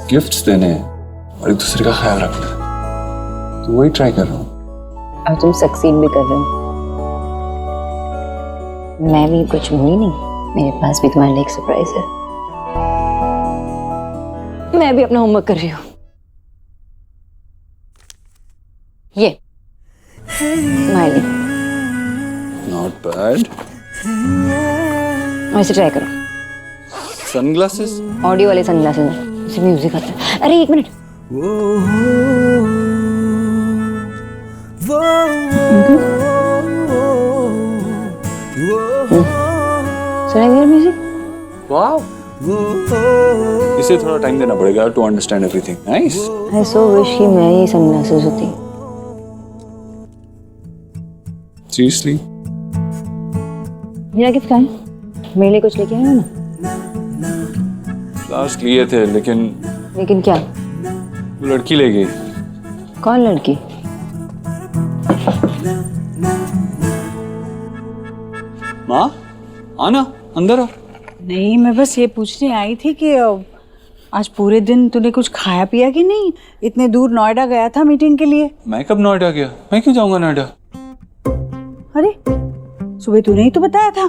गिफ्ट्स देने और एक दूसरे का ख्याल रखना है। तो वही ट्राई कर रहा हूँ। और तुम सक्सीड भी कर रहे हो। मैं भी कुछ भूली नहीं, मेरे पास भी तुम्हारे लिए एक सरप्राइज है। मैं भी अपना होमवर्क कर रही हूँ। ये स्माइली, नॉट बैड। ऐसे ट्राई करो। सनग्लासेस? ऑडियो वाले सनग्लासेस हैं, इससे म्यूजिक आता है। अरे एक मिनट। सुनाई दे रहा म्यूजिक? वाह, इसे थोड़ा टाइम देना पड़ेगा to understand everything. Nice. I so wish कि मैं ये सनग्लासेस होती। सीरियसली? मेरा गिफ्ट कहाँ है? मेरे लिए कुछ लेके आए हो ना? लास्ट लिए थे लेकिन क्या? वो लड़की ले गई। कौन लड़की? माँ, आना अंदर आ। नहीं, मैं बस ये पूछने आई थी कि आज पूरे दिन तूने कुछ खाया पिया कि नहीं? इतने दूर नोएडा गया था मीटिंग के लिए। मैं कब नोएडा गया? मैं क्यों जाऊंगा नोएडा? अरे सुबह तूने ही तो बताया था।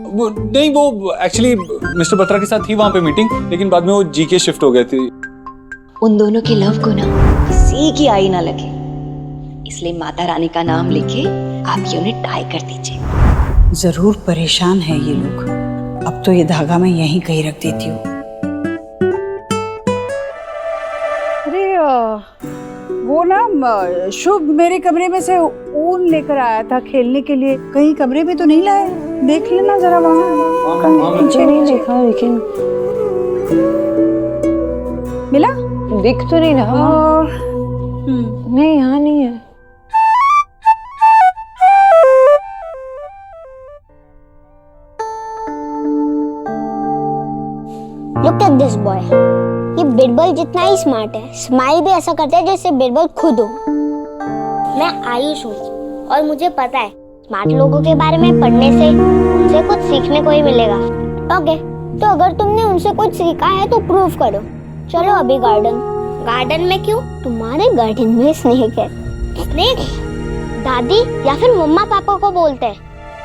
वो नहीं, वो एक्चुअली मिस्टर बत्रा के साथ थी वहां पे मीटिंग, लेकिन बाद में वो जीके शिफ्ट हो गए थे। उन दोनों की लव को ना किसी की आई ना लगे, इसलिए माता रानी का नाम लेके आप ये उन्हें टाई कर दीजिए। जरूर परेशान है ये लोग। अब तो ये धागा मैं यहीं कहीं रख देती हूँ। अरे वो ना शुभ मेरे कमरे में से ऊन लेकर आया था खेलने के लिए। कहीं कमरे में तो नहीं लाया? देख लेना जरा वहाँ। मुझे नहीं देखा, लेकिन मिला? दिख तो नहीं रहा। नहीं, यहाँ नहीं है। लुक एट दिस बॉय, ये बिरबल जितना ही स्मार्ट है, स्माइल भी ऐसा करता है जैसे बिरबल खुद हो। मैं आयुष हूँ और मुझे पता है स्मार्ट लोगों के बारे में पढ़ने से उनसे कुछ सीखने को ही मिलेगा। ओके, तो अगर तुमने उनसे कुछ सीखा है तो प्रूव करो। चलो अभी गार्डन। गार्डन में क्यों? तुम्हारे गार्डन में स्नेक है। स्नेक? दादी या फिर मम्मा पापा को बोलते हैं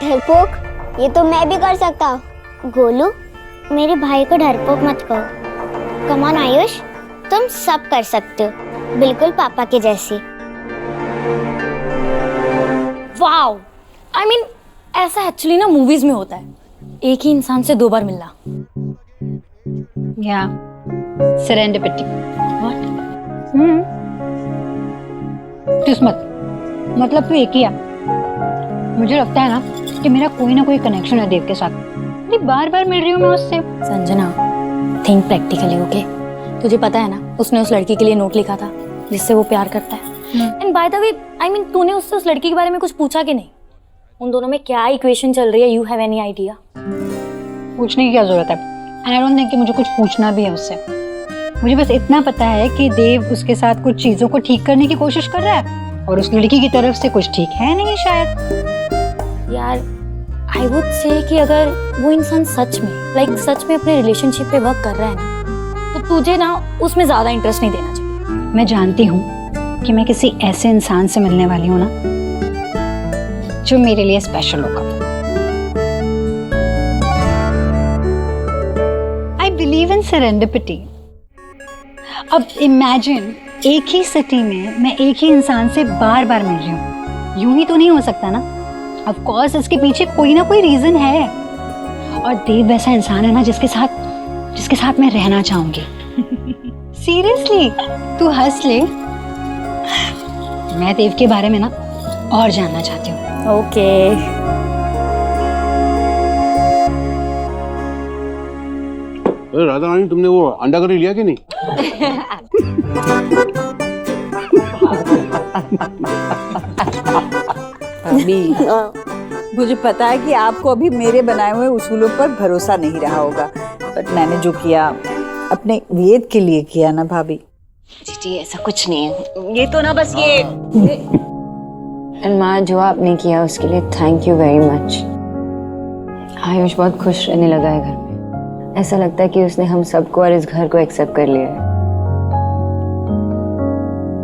डरपोक। ये तो मैं भी कर सकता हूँ। गोलू, मेरे भाई को डरपोक मत कहो। कम ऑन आयुष, तुम सब कर सकते हो, बिल्कुल पापा के जैसी। वाओ, आई मीन ऐसा एक्चुअली ना मूवीज में होता है, एक ही इंसान से 2 बार मिलना। या सेरेंडिपिटी। किस्मत, मतलब तू एक ही है। मुझे लगता है ना कि मेरा कोई ना कोई कनेक्शन है देव के साथ। बार बार मिल रही हूँ मैं उससे। Sanjana, think practically, okay? तुझे पता है ना उसने उस लड़की के लिए नोट लिखा था जिससे वो प्यार करता है। And by the way, I mean तूने उससे उस लड़की के बारे में कुछ पूछा कि नहीं? उन दोनों में क्या इक्वेशन चल रही है? You have any idea? पूछने की क्या जरूरत है? एंड आई डोंट थिंक कि मुझे कुछ पूछना भी है उससे। मुझे बस इतना पता है कि देव उसके साथ कुछ चीजों को ठीक करने की कोशिश कर रहा है और उस लड़की की तरफ से कुछ ठीक है नहीं शायद। यार आई वुड से कि अगर वो इंसान सच में सच में अपने रिलेशनशिप पे वर्क कर रहा है ना, तो तुझे ना उसमें ज्यादा इंटरेस्ट नहीं देना चाहिए। मैं जानती हूँ कि मैं किसी ऐसे इंसान से मिलने वाली हूँ ना जो मेरे लिए स्पेशल होगा। I believe in serendipity. अब इमेजिन, एक ही सिटी में मैं एक ही इंसान से बार बार मिल रही हूँ। यूं ही तो नहीं हो सकता ना। ऑफ कोर्स इसके पीछे कोई ना कोई रीजन है। और देव वैसा इंसान है ना जिसके साथ मैं रहना चाहूंगी। सीरियसली, तू हंस ले। मैं देव के बारे में ना और जानना चाहती हूँ। ओके। अरे राधा रानी, तुमने वो अंडा करी लिया कि नहीं? अभी मुझे पता है कि आपको अभी मेरे बनाए हुए उसूलों पर भरोसा नहीं रहा होगा, बट मैंने जो किया अपने वेद के लिए किया ना भाभी। जी ऐसा कुछ नहीं है, ये तो ना बस ये माँ, जो आपने किया उसके लिए thank you very much. Ayush बहुत खुश रहने लगा है घर में। ऐसा लगता है कि उसने हम सबको और इस घर को एक्सेप्ट कर लिया है।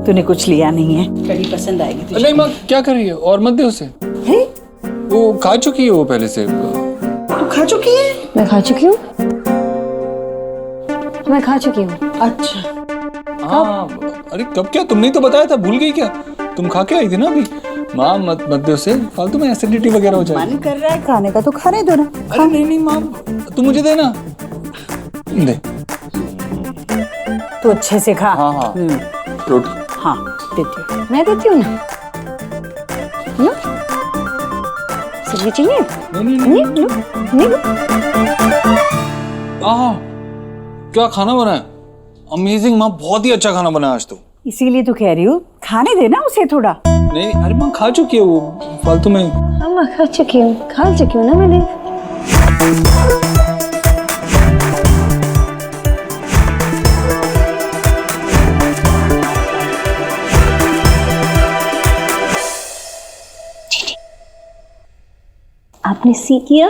तूने कुछ लिया नहीं है, कड़ी पसंद आएगी तुझे। नहीं माँ, क्या कर रही है? और मत दे उसे। वो खा चुकी है वो पहले से। तू खा चुकी है? मैं खा चुकी हूँ। मैं खा चुकी हूँ। अच्छा। हाँ, अरे कब? क्या तुमने तो बताया था, भूल गई क्या? तुम खा के आई थी ना अभी। माँ मत दे उसे, फालतू में एसिडिटी वगैरह हो जाएगी। मन कर रहा है खाने का तो खाने दो ना। अरे नहीं माँ, तू मुझे दे ना। दे। तू अच्छे से खा। हाँ। रोटी। हाँ देती हूँ। मैं देती हूँ ना। सब्जी चाहिए? नहीं। क्या खाना बना है? अमेजिंग माँ, बहुत ही अच्छा खाना बना आज तो। इसीलिए तो कह रही हूँ, खाने देना उसे थोड़ा। नहीं, अरे माँ खा चुकी है वो, फालतू में। हाँ मैं खा चुकी हूँ ना मैंने। आपने सी किया?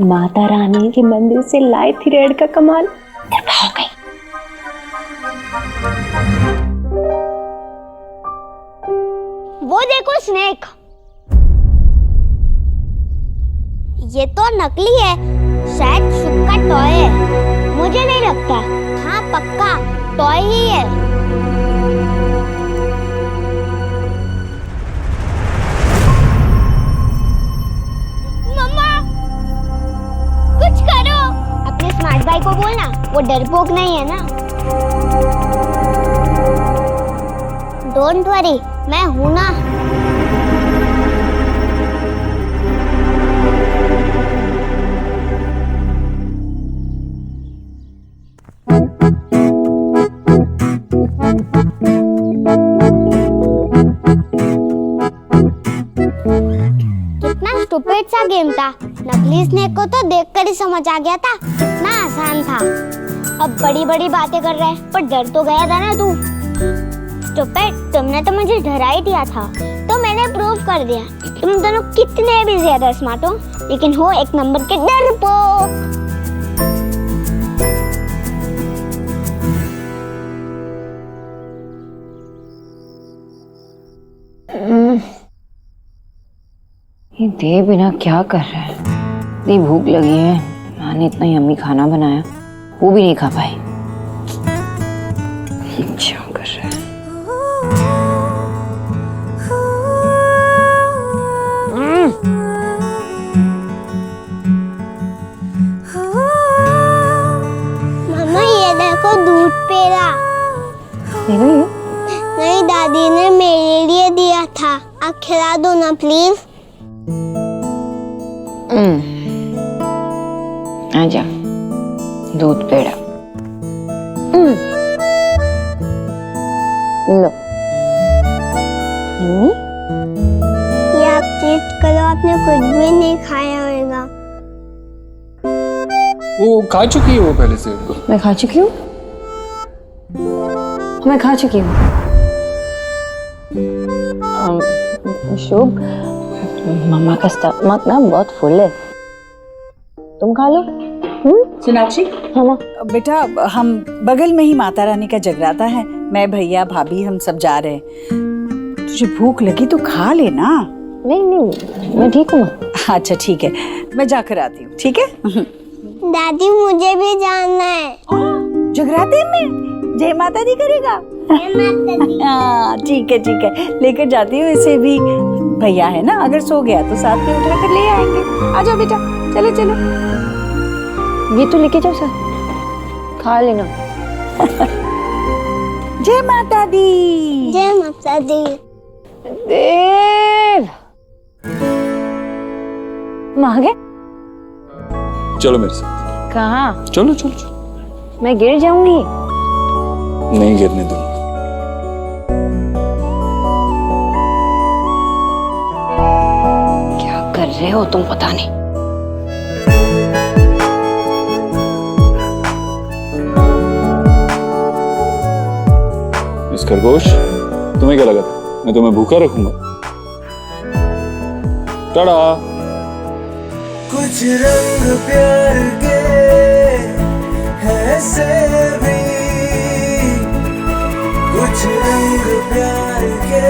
माता रानी के मंदिर से लाए थी रेड का कमाल, हो गई। वो देखो स्नेक, ये तो नकली है, शायद शुभ का टॉय है। मुझे नहीं लगता। हाँ पक्का टॉय ही है। मम्मा कुछ करो। अपने स्मार्ट भाई को बोलना, वो डरपोक नहीं है ना। डोंट वरी, मैं हूं ना। कितना स्टूपिड सा गेम था, आएगा। नकली स्नेक को तो देखकर ही समझ आ गया था, कितना आसान था। अब बड़ी बड़ी बातें कर रहे हैं, पर डर तो गया था ना तू। स्टूपिड, तुमने तो मुझे डरा ही दिया था, तो मैंने प्रूव कर दिया। तुम दोनों कितने भी ज्यादा स्मार्ट हो, लेकिन हो एक नंबर के डरपोक। ये देव बिना क्या कर रहा है? इतनी भूख लगी है, माँ ने इतना यम्मी खाना बनाया, वो भी नहीं खा पाए। क्या कर रहा है? मम्मा ये देखो दूध पेड़ा। नहीं, दादी ने मेरे लिए दिया था। आप खिला दो ना प्लीज। आजा, दूध पेड़ा। लो यम्मी। ये आप टेस्ट करो, आपने कुछ भी नहीं खाया होगा। वो खा चुकी है वो पहले से। मैं खा चुकी हूँ, मैं खा चुकी हूँ। शुभ, मम्मा का स्टमक ना बहुत फुल है, तुम खा लो। सोनाक्षी, हाँ बेटा, हम बगल में ही माता रानी का जगराता है। मैं, भैया, भाभी, हम सब जा रहे हैं। तुझे भूख लगी तो खा लेना। नहीं, मैं ठीक हूँ। अच्छा ठीक है, मैं जाकर आती हूँ। ठीक है दादी, मुझे भी जानना है। जगराते में जय माता दी करेगा? हाँ ठीक है, लेकर जाती हूँ इसे भी। भैया है ना, अगर सो गया तो साथ में उठा कर ले आएंगे। आजा बेटा, चलो। ये तो लेके जाओ साथ, खा लेना। जय माता दी। जय माता दी। देव मांगे, चलो मेरे साथ। कहाँ? चलो, मैं गिर जाऊंगी। नहीं गिरने दूंगा। क्या कर रहे हो तुम, पता नहीं। मिस खरगोश, तुम्हें क्या लगा था मैं तुम्हें भूखा रखूंगा? टाड़ा। कुछ रंग प्यार के ऐसे भी, कुछ रंग प्यार के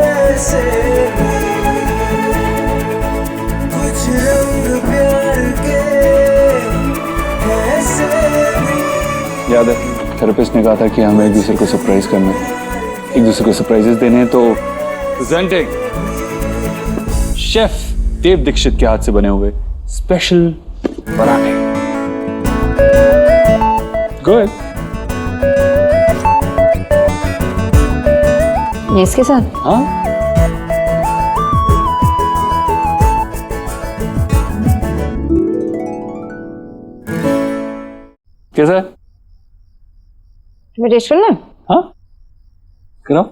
ऐसे भी, कुछ रंग प्यार के ऐसे भी। याद है थेरेपिस्ट ने कहा था कि हमें एक दूसरे को सरप्राइज करना है, एक दूसरे को सरप्राइजेस देने हैं। तो प्रेजेंटिंग शेफ देव दीक्षित के हाथ से बने हुए स्पेशल पराठे। गुड। ये इसके साथ? हाँ। कैसा है? तुम्हें टेस्ट करना है? हाँ, कराओ।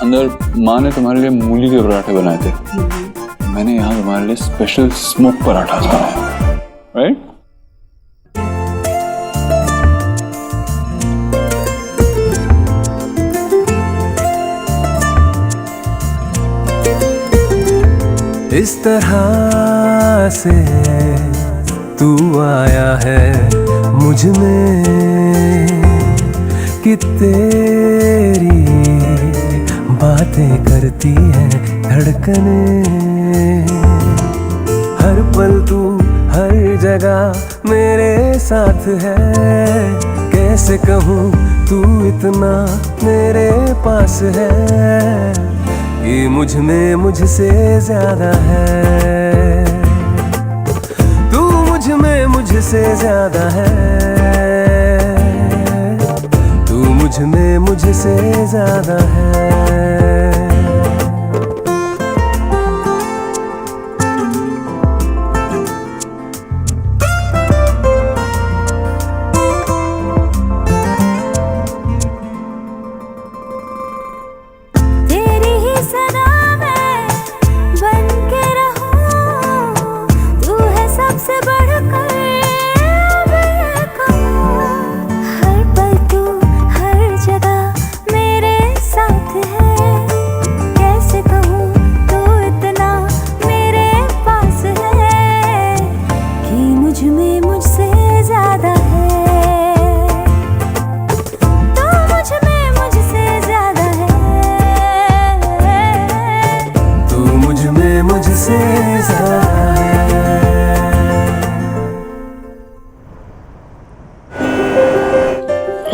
अंदर माँ ने तुम्हारे लिए मूली के पराठे बनाए थे, मैंने यहाँ तुम्हारे लिए स्पेशल स्मोक पराठा बनाया, राइट? इस तरह से तू आया है मुझ में कि तेरी बातें करती हैं धड़कने। हर पल तू हर जगह मेरे साथ है, कैसे कहूँ तू इतना मेरे पास है कि मुझ में मुझसे ज्यादा है, तू मुझ में मुझसे ज्यादा है, तू मुझ में मुझसे ज्यादा है।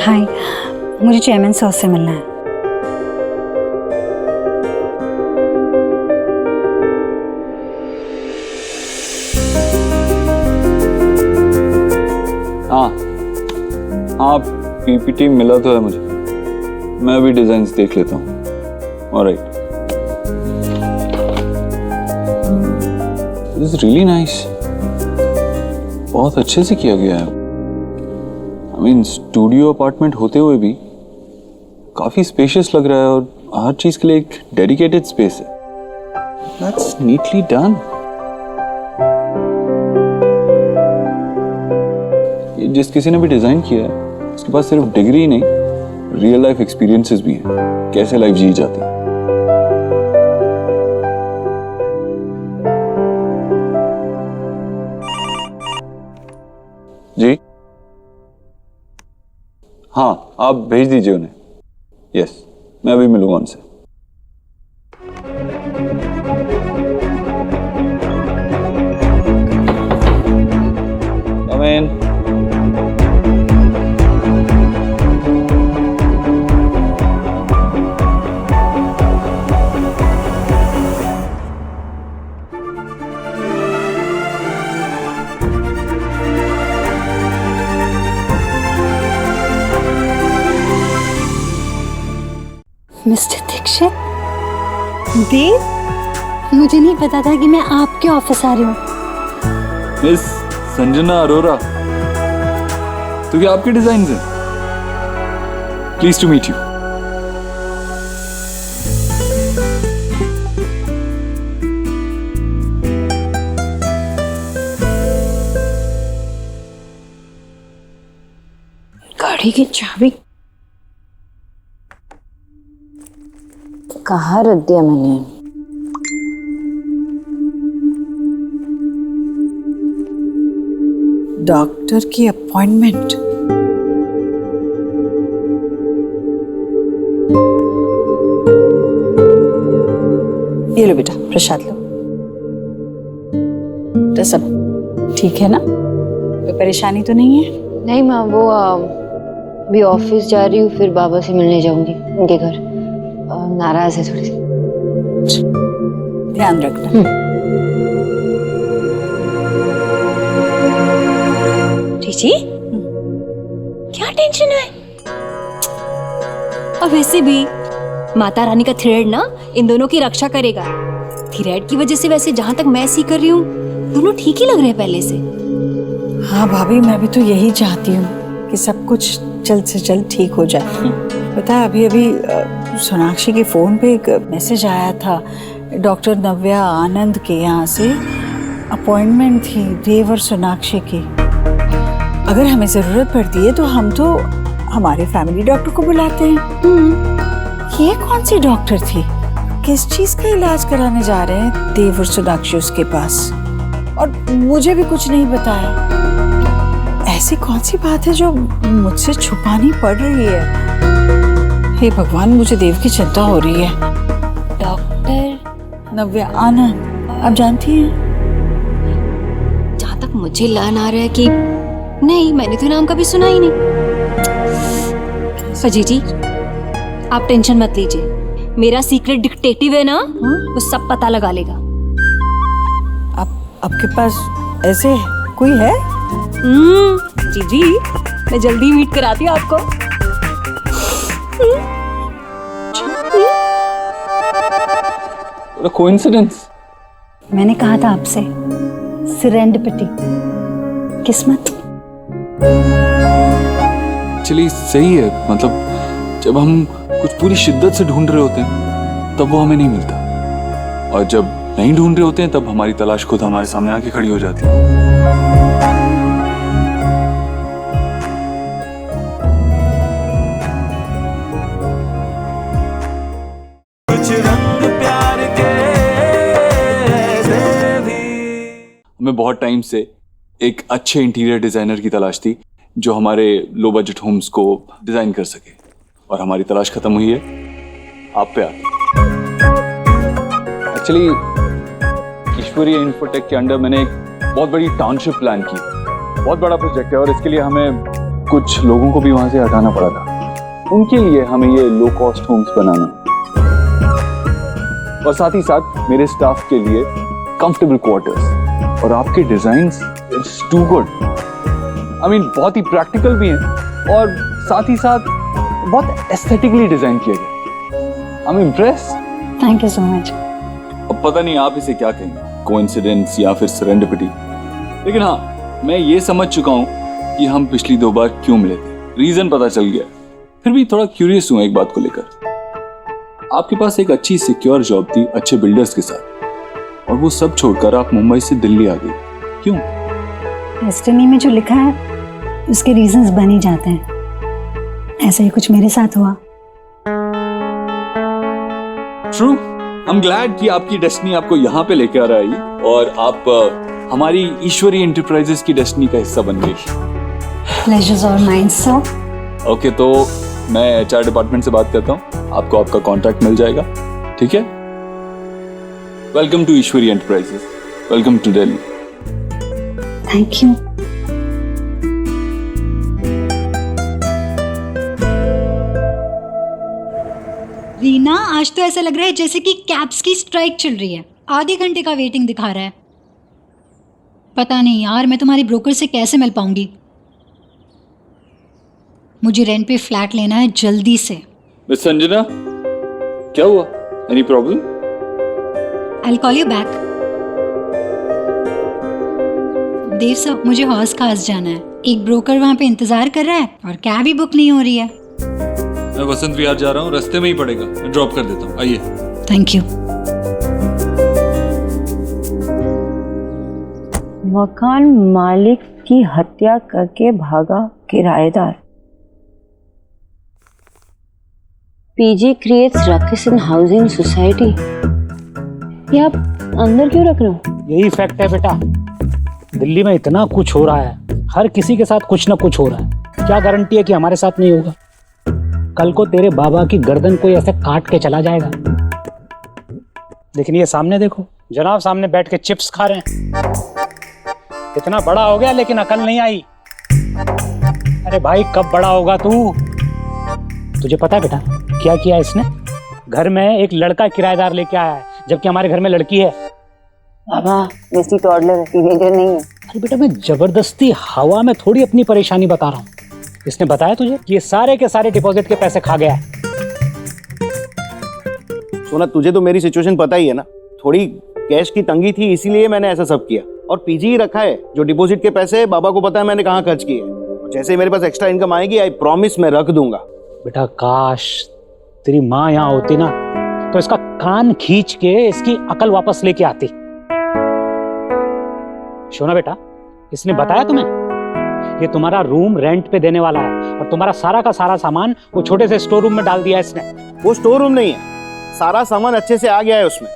हाय, मुझे चेयरमैन सर से मिलना है। हाँ हाँ, पीपीटी मिला तो है मुझे, मैं अभी डिजाइन्स देख लेता हूँ। Alright, this is really nice, बहुत अच्छे से किया गया है। आई मीन स्टूडियो अपार्टमेंट होते हुए भी काफी स्पेशियस लग रहा है और हर चीज के लिए एक डेडिकेटेड स्पेस है। That's neatly done. ये जिस किसी ने भी डिजाइन किया है उसके पास सिर्फ डिग्री ही नहीं, रियल लाइफ एक्सपीरियंसेस भी हैं, कैसे लाइफ जी जाती है। जी हाँ, आप भेज दीजिए उन्हें। यस, मैं अभी मिलूंगा उनसे। Come in. मिस्टर दीक्षित, देव, मुझे नहीं पता था कि मैं आपके ऑफिस आ रही हूँ। मिस संजना अरोरा, तो क्या आपके डिजाइन हैं? Please to meet you. गाड़ी की चाबी कहाँ रख दिया मैंने? डॉक्टर की अपॉइंटमेंट। ये लो बेटा, प्रसाद लो। तो सब ठीक है ना? कोई परेशानी तो नहीं है? नहीं माँ, वो अभी ऑफिस जा रही हूँ, फिर बाबा से मिलने जाऊंगी उनके घर। नाराज है थोड़ी सी। ध्यान रखना। जी क्या टेंशन है? और वैसे भी माता रानी का थ्रेड ना इन दोनों की रक्षा करेगा। थ्रेड की वजह से वैसे जहां तक मैं सी कर रही हूँ, दोनों ठीक ही लग रहे हैं पहले से। हाँ भाभी, मैं भी तो यही चाहती हूँ कि सब कुछ जल्द से जल्द ठीक हो जाए। पता है, अभी अभी सोनाक्षी के फोन पे एक मैसेज आया था, डॉक्टर नव्या आनंद के यहाँ से अपॉइंटमेंट थी देव और सोनाक्षी की। अगर हमें जरूरत पड़ती है तो हम तो हमारे फैमिली डॉक्टर को बुलाते हैं। ये कौन सी डॉक्टर थी? किस चीज का इलाज कराने जा रहे हैं देव और सोनाक्षी उसके पास, और मुझे भी कुछ नहीं बताया। ऐसी कौन सी बात है जो मुझसे छुपानी पड़ रही है? हे भगवान, मुझे देव की चिंता हो रही है। डॉक्टर नव्या आनंद, आप जानती हैं? जहां तक मुझे लन आ रहा है कि नहीं, मैंने तो नाम कभी सुना ही नहीं। अजीत जी, आप टेंशन मत लीजिए, मेरा सीक्रेट डिटेक्टिव है ना, वो सब पता लगा लेगा। आपके पास ऐसे कोई है? जी, मैं जल्दी मीट कराती हूँ आपको। कोइंसिडेंस। मैंने कहा था आपसे, सेरेंडिपिटी, किस्मत। चलिए सही है, मतलब जब हम कुछ पूरी शिद्दत से ढूंढ रहे होते हैं तब वो हमें नहीं मिलता, और जब नहीं ढूंढ रहे होते हैं तब हमारी तलाश खुद हमारे सामने आके खड़ी हो जाती है। हमें बहुत टाइम से एक अच्छे इंटीरियर डिजाइनर की तलाश थी जो हमारे लो बजट होम्स को डिजाइन कर सके, और हमारी तलाश खत्म हुई है आप पे आके। एक्चुअली ईश्वरीय इन्फोटेक के अंडर मैंने एक बहुत बड़ी टाउनशिप प्लान की, बहुत बड़ा प्रोजेक्ट है, और इसके लिए हमें कुछ लोगों को भी वहां से हटाना पड़ा था। उनके लिए हमें ये लो कॉस्ट होम्स बनाना, और साथ ही साथ मेरे स्टाफ के लिए कंफर्टेबल क्वार्टर्स। और आपके designs it's too good. I mean बहुत ही प्रैक्टिकल भी हैं और साथ ही साथ बहुत एस्थेटिकली डिजाइन किए गए। I am impressed. Thank you so much. अब पता नहीं आप इसे क्या कहेंगे, कोइंसिडेंस या फिर सेरेंडिपिटी, लेकिन हाँ मैं ये समझ चुका हूँ कि हम पिछली 2 बार क्यों मिले थे। रीजन पता चल गया। फिर भी थोड़ा क्यूरियस हूँ एक बात को लेकर। आपके पास एक अच्छी सिक्योर जॉब थी अच्छे बिल्डर्स के साथ, और वो सब छोड़कर आप मुंबई से दिल्ली आ गई, क्यों? डेस्टिनी में जो लिखा है उसके रीजंस बन ही जाते हैं। ऐसा ही कुछ मेरे साथ हुआ। ट्रू। आई एम ग्लैड कि आपकी डेस्टिनी आपको यहाँ पे लेके आ रहा है और आप हमारी ईश्वरी एंटरप्राइजेस की डेस्टिनी का हिस्सा बन गई। प्लेजर्स और माइन सर। ओके, तो मैं एचआर डिपार्टमेंट से बात करता हूँ, आपको आपका कॉन्ट्रैक्ट मिल जाएगा, ठीक है? Welcome to Ishwari enterprises, welcome to Delhi. Thank you. Reena, आज तो ऐसा लग रहा है जैसे कि कैब्स की स्ट्राइक चल रही है। आधे घंटे का वेटिंग दिखा रहा है। पता नहीं यार, मैं तुम्हारी ब्रोकर से कैसे मिल पाऊंगी। मुझे रेंट पे फ्लैट लेना है जल्दी से। मिस संजना, क्या हुआ? Any problem? I will call you back. Dev साहब, मुझे हौस खास जाना है। एक ब्रोकर वहाँ पे इंतजार कर रहा है और कैब ही बुक नहीं हो रही है। मैं वसंत विहार जा रहा हूँ, रास्ते में ही पड़ेगा, मैं ड्रॉप कर देता हूँ, आइए। Thank you. मकान मालिक की हत्या करके भागा किराएदार। पीजी क्रिएट्स रकिस इन हाउसिंग सोसाइटी। ये आप अंदर क्यों रख रहे हो? यही फैक्ट है बेटा, दिल्ली में इतना कुछ हो रहा है, हर किसी के साथ कुछ ना कुछ हो रहा है। क्या गारंटी है कि हमारे साथ नहीं होगा? कल को तेरे बाबा की गर्दन कोई ऐसे काट के चला जाएगा। लेकिन ये सामने देखो, जनाब सामने बैठ के चिप्स खा रहे हैं। इतना बड़ा हो गया लेकिन अकल नहीं आई। अरे भाई, कब बड़ा होगा तू? तुझे पता है बेटा क्या किया इसने? घर में एक लड़का किराएदार लेके आया है, जबकि हमारे घर में लड़की है। बाबा, वैसी टॉडलर है, टीनेजर नहीं है। अरे बेटा, मैं जबरदस्ती हवा में थोड़ी अपनी परेशानी बता रहा हूँ। इसने बताया तुझे कि ये सारे के सारे डिपॉजिट के पैसे खा गया है। सोना, तुझे तो मेरी सिचुएशन पता ही है ना। थोड़ी कैश की तंगी थी, इसीलिए मैंने ऐसा सब किया। और पीजी ही रखा है। जो डिपॉजिट के पैसे बाबा को पता है मैंने कहाँ खर्च किए। जैसे ही मेरे पास एक्स्ट्रा इनकम आएगी, आई प्रॉमिस मैं रख दूंगा। बेटा, काश तेरी माँ यहाँ होती ना, तो इसका कान खींच के इसकी अकल वापस लेके आती। शोना बेटा, इसने बताया तुम्हें ये तुम्हारा रूम रेंट पे देने वाला है और तुम्हारा सारा का सारा सामान वो छोटे से स्टोर रूम में डाल दिया है इसने। वो स्टोर रूम नहीं है, सारा सामान अच्छे से आ गया है उसमें।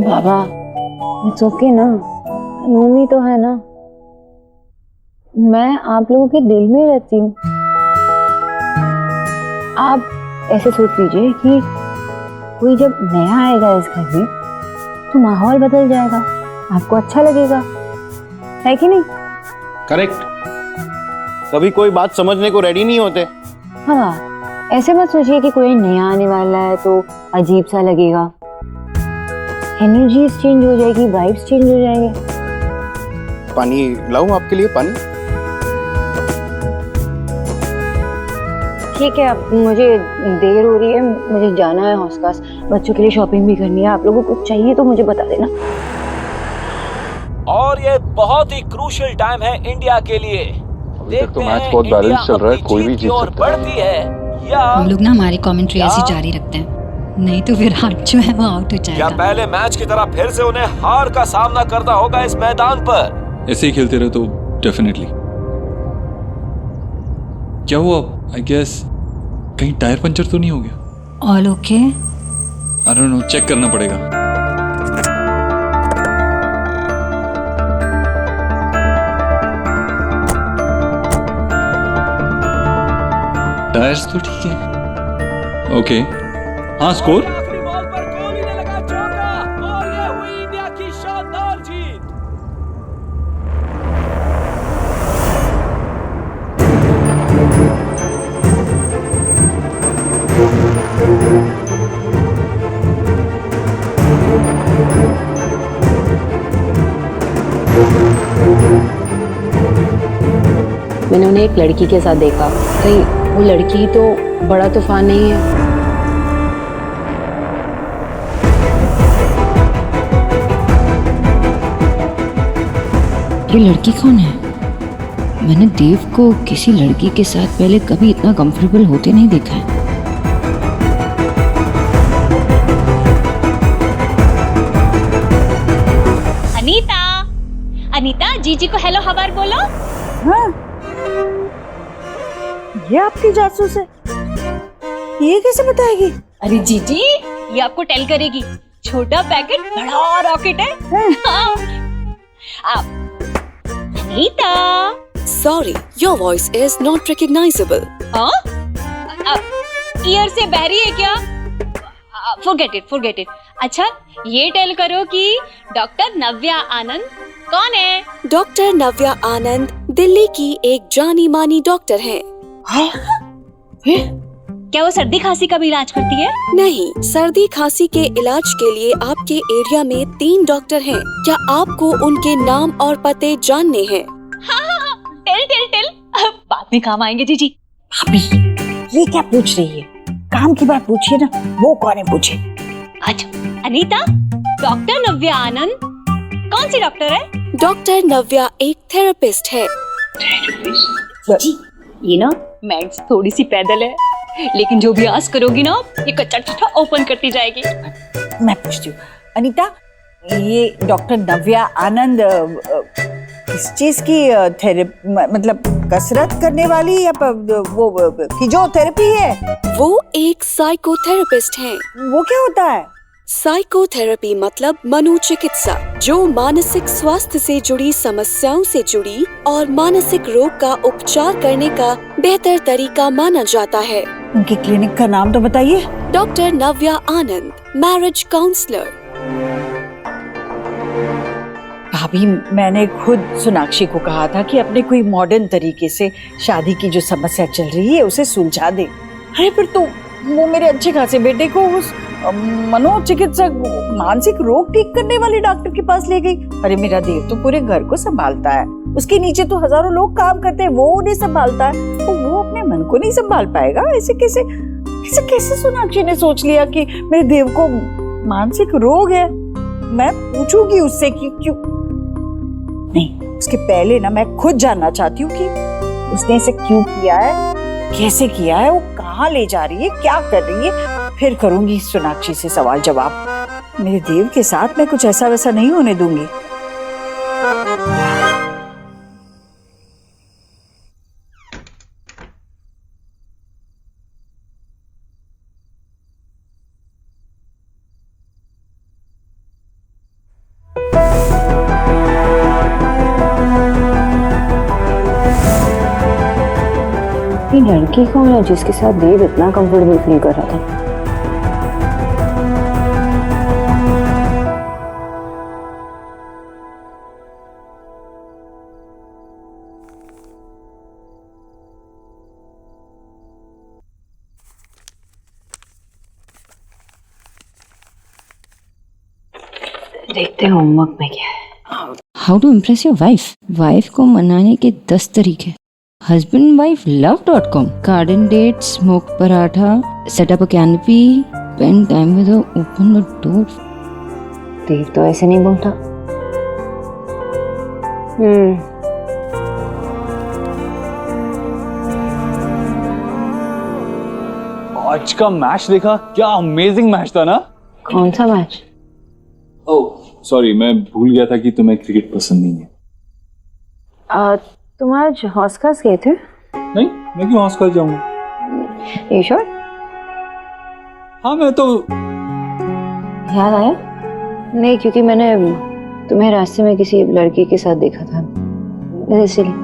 बाबा, इट्स ओके ना, रूम ही तो है ना। मैं आप लोगों के दिल में रहती हूँ। आप ऐसे सोच लीजिए कि कोई जब नया आएगा इस घर में तो माहौल बदल जाएगा, आपको अच्छा लगेगा, है कि नहीं? करेक्ट। कभी कोई बात समझने को रेडी नहीं होते। हाँ, ऐसे मत सोचिए कि कोई नया आने वाला है तो अजीब सा लगेगा। एनर्जीज चेंज हो जाएगी, वाइब्स चेंज हो जाएंगे। पानी लाऊं आपके लिए? पानी? ठीक है, अब मुझे देर हो रही है, मुझे जाना है हौसखास, बच्चों के लिए शॉपिंग भी करनी है। आप लोगों को कुछ चाहिए तो मुझे बता देना। और ये बहुत ही क्रूशियल टाइम है इंडिया के लिए। अभी तक तो मैच बहुत बैलेंस चल रहा है, कोई भी जीत सकता है। बढ़ती है या हम लोग ना हमारी कमेंट्री ऐसी जारी रखते हैं, नहीं तो विराट जो है वो आउट हो जाएगा। या पहले मैच की तरह फिर से उन्हें हार का सामना करना होगा इस मैदान पर। ऐसे ही खेलते रहे तो डेफिनेटली। क्या हुआ? आई गेस कहीं टायर पंचर तो नहीं हो गया? All okay? I don't know, check करना पड़ेगा। टायर्स तो ठीक है। ओके, हाँ, स्कोर मैंने उन्हें एक लड़की के साथ देखा। कहीं वो लड़की तो बड़ा तूफान नहीं है? ये लड़की कौन है? मैंने देव को किसी लड़की के साथ पहले कभी इतना कंफर्टेबल होते नहीं देखा है। अनीता, अनीता जीजी को हेलो हवार बोलो। हाँ, ये आपकी जासूस है? ये कैसे बताएगी? अरे जीजी, ये आपको टेल करेगी। छोटा पैकेट बड़ा रॉकेट है। हाँ। आप Anita, Sorry, your voice is not recognizable. हाँ? ईयर से बहरी है क्या? Forget it. अच्छा, ये टेल करो कि डॉक्टर नव्या आनंद कौन है? डॉक्टर नव्या आनंद दिल्ली की एक जानी मानी डॉक्टर हैं। क्या वो सर्दी खांसी का भी इलाज करती है? नहीं, सर्दी खांसी के इलाज के लिए आपके एरिया में 3 डॉक्टर हैं। क्या आपको उनके नाम और पते जानने हैं? हाँ, टेल। बाद में काम आएंगे जीजी। भाभी, ये क्या पूछ रही है? काम की बात पूछिए ना, वो कौन है पूछे। अच्छा, अनीता, डॉक्टर नव्या आनंद कौन सी डॉक्टर है? डॉक्टर नव्या एक थेरेपिस्ट है। जी, ये ना मैथ्स थोड़ी सी पैदल है, लेकिन जो भी आस करोगी ना, ये कच्चा चिट्ठा ओपन करती जाएगी। मैं पूछती हूँ, अनीता, ये डॉक्टर नव्या आनंद किस चीज की थेरेपी, मतलब कसरत करने वाली या वो फिजियोथेरेपी है? वो एक साइकोथेरेपिस्ट हैं। वो क्या होता है? साइकोथेरेपी मतलब मनोचिकित्सा, जो मानसिक स्वास्थ्य से जुड़ी समस्याओं से जुड़ी और मानसिक रोग का उपचार करने का बेहतर तरीका माना जाता है। उनकी क्लिनिक का नाम तो बताइए। डॉक्टर नव्या आनंद, मैरिज काउंसलर। भाभी, मैंने खुद सोनाक्षी को कहा था कि अपने कोई मॉडर्न तरीके से शादी की जो समस्या चल रही है उसे सुलझा दे। अरे फिर तो वो मेरे अच्छे खासे बेटे को उस मनोचिकित्सक, मानसिक रोग ठीक करने वाले डॉक्टर के पास ले गई। अरे मेरा देव तो पूरे घर को संभालता है, उसके नीचे तो हजारों लोग काम करते हैं, वो उन्हें संभालता है, तो वो अपने मन को नहीं संभाल पाएगा? ऐसे कैसे सोनाक्षी ने सोच लिया कि मेरे देव को मानसिक रोग है? मैं पूछूंगी उससे कि क्यों नहीं। उसके पहले ना मैं खुद जानना चाहती हूँ कि उसने इसे क्यों किया है, कैसे किया है, वो कहाँ ले जा रही है, क्या कर रही है। फिर करूंगी सोनाक्षी से सवाल जवाब। मेरे देव के साथ मैं कुछ ऐसा वैसा नहीं होने दूंगी। ये लड़की कौन है जिसके साथ देव इतना कंफर्टेबल फील कर रहा था? देखते हैं होमवर्क में क्या है। How to impress your wife? Wife को मनाने के 10 तरीके। husbandwiflove.com, garden date, smoke paratha, set up a canopy, spend time with her, open the door. देव तो ऐसे नहीं बोलता। आज का मैच देखा? क्या अमेजिंग मैच था ना? कौन सा मैच? ओह सॉरी, मैं भूल गया था कि तुम्हें क्रिकेट पसंद नहीं है। तुम आज हॉस खास गए थे? नहीं, मैं क्यों हॉस खास जाऊंगा? ये श्योर? हाँ, मैं तो याद आया? नहीं, क्योंकि मैंने तुम्हें रास्ते में किसी लड़की के साथ देखा था, इसलिए।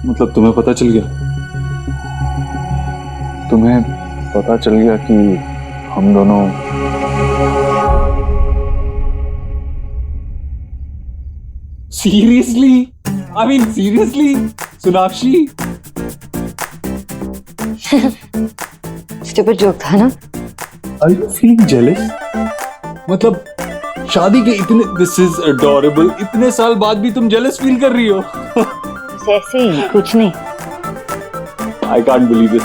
मतलब तुम्हें पता चल गया? तुम्हें पता चल गया कि हम दोनों seriously, I mean seriously Sonakshi. Stupid joke था ना? Are you feeling jealous? मतलब शादी के इतने, दिस इज अडोरेबल, इतने साल बाद भी तुम जेलस फील कर रही हो? ऐसे ही, कुछ नहीं। I can't believe it.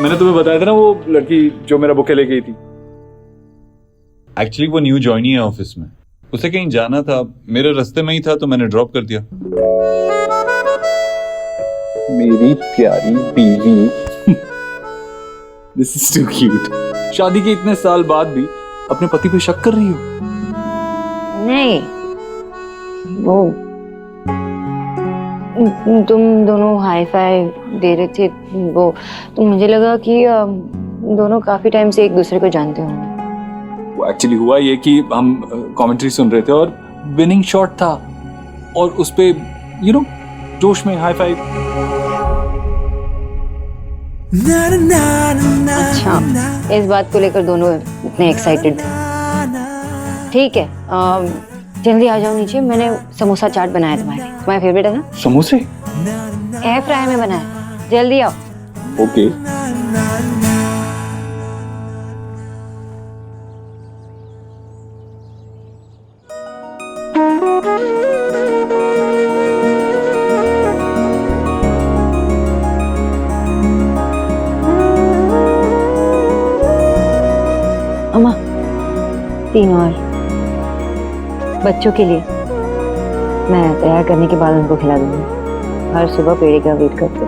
मैंने तुम्हें बताया था ना वो लड़की जो मेरा बुके ले गई थी। एक्चुअली वो न्यू ज्वाइनी है ऑफिस में, उसे कहीं जाना था, मेरे रास्ते में ही था तो मैंने ड्रॉप कर दिया। मेरी प्यारी बीवी। This is too cute. शादी के इतने साल बाद भी अपने पति पे शक कर रही हो? नहीं, वो तुम दोनों हाई फाई दे रहे थे, वो तो मुझे लगा कि दोनों काफी टाइम से एक दूसरे को जानते होंगे। वो एक्चुअली हुआ ये कि हम कमेंट्री सुन रहे थे और विनिंग शॉट था और उस पे यू नो जोश में हाई फाइव। अच्छा, इस बात को लेकर दोनों इतने एक्साइटेड थे। ठीक है, जल्दी आ जाओ नीचे, मैंने समोसा चाट बनाया तुम्हारे फेवरेट है ना? समोसे एयर फ्राई में बनाया, जल्दी आओ। ओके। अम्मा, 3 और बच्चों के लिए मैं तैयार करने के बाद उनको खिला दूंगी। हर सुबह पेड़े का वेट करते।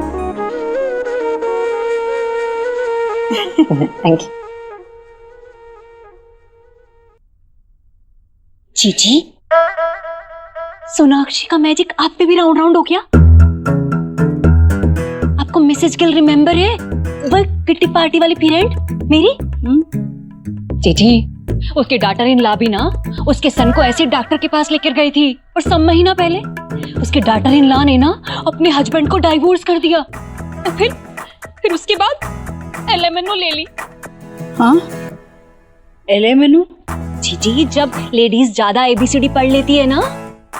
Thank you. जीजी, सोनाक्षी का मैजिक आप पे भी राउंड राउंड हो गया? आपको मिसेज गिल रिमेम्बर है? वो किट्टी पार्टी वाली पीरियड मेरी? जीजी, उसके डॉटर इन ला भी ना उसके सन को ऐसे डॉक्टर के पास लेकर गई थी और 6 महीना पहले उसके डॉटर इन ला ने ना अपने हस्बैंड को डाइवोर्स कर दिया और फिर उसके बाद एलएमएनओ ले ली। हाँ, एलएमएनओ? जी, जब लेडीज ज्यादा एबीसीडी पढ़ लेती है ना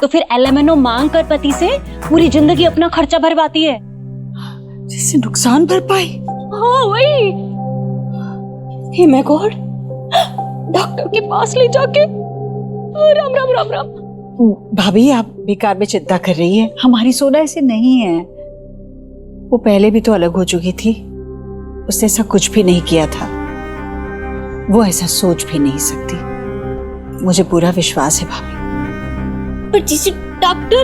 तो फिर एलएमएनओ मांग कर पति से पूरी जिंदगी अपना खर्चा भरवाती है। जैसे नुकसान भरपाई? हाँ वही। हे माय गॉड, डॉक्टर के पास ले जाके राम राम राम राम। भाभी, आप बेकार में चिंता कर रही है, हमारी सोना ऐसे नहीं है। वो पहले भी तो अलग हो चुकी थी, उसने ऐसा कुछ भी नहीं किया था, वो ऐसा सोच भी नहीं सकती, मुझे पूरा विश्वास है भाभी। पर जिसे डॉक्टर,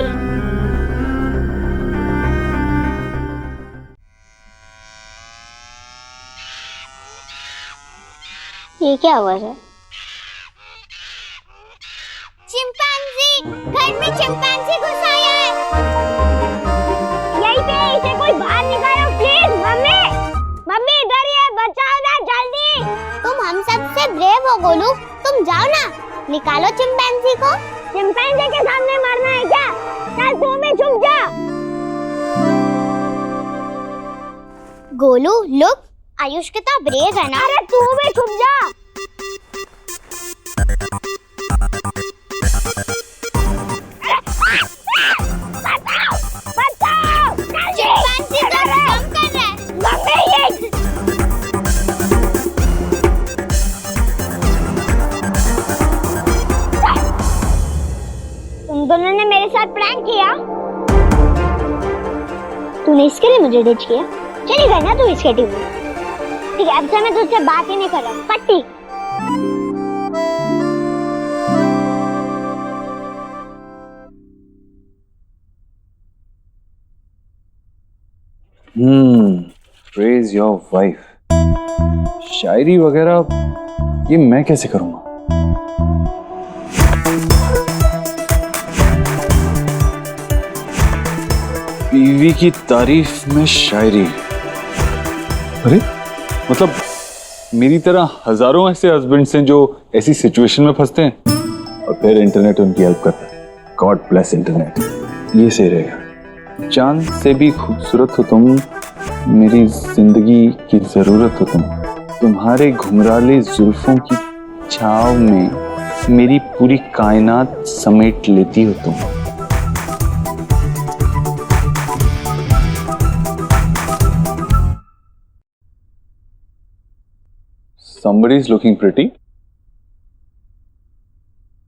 ये क्या आवाज है? चिंपांजी, घर में चिंपांजी घुस आया है। यहीं पे, इसे कोई बाहर निकालो प्लीज। मम्मी, मम्मी इधर ही है, बचाओ ना जल्दी। तुम हम सब से ब्रेव हो गोलू, तुम जाओ ना, निकालो चिंपांजी को। चिंपांजी के सामने मरना है क्या? चल तू भी छुप जा। गोलू लुक, आयुष कितना ब्रेव है ना। अरे तू भी छुप जा। तुम दोनों ने मेरे साथ प्रैंक किया। तूने इसके लिए मुझे डिच किया? चली गई ना तू इसके टीम में। ठीक है, अब से मैं तुझसे बात ही नहीं कर रहा। पट्टी। Praise your wife. शायरी वगैरह ये मैं कैसे करूंगा? बीवी की तारीफ में शायरी? अरे मतलब मेरी तरह हजारों ऐसे हस्बैंड्स हैं जो ऐसी सिचुएशन में फंसते हैं और फिर इंटरनेट उनकी हेल्प करता है। गॉड ब्लेस इंटरनेट, ये सही रहेगा। चांद से भी खूबसूरत हो तुम, मेरी जिंदगी की जरूरत हो तुम। तुम्हारे घुंघराले जुल्फों की छाव में मेरी पूरी कायनात समेट लेती हो तुम। somebody is looking pretty.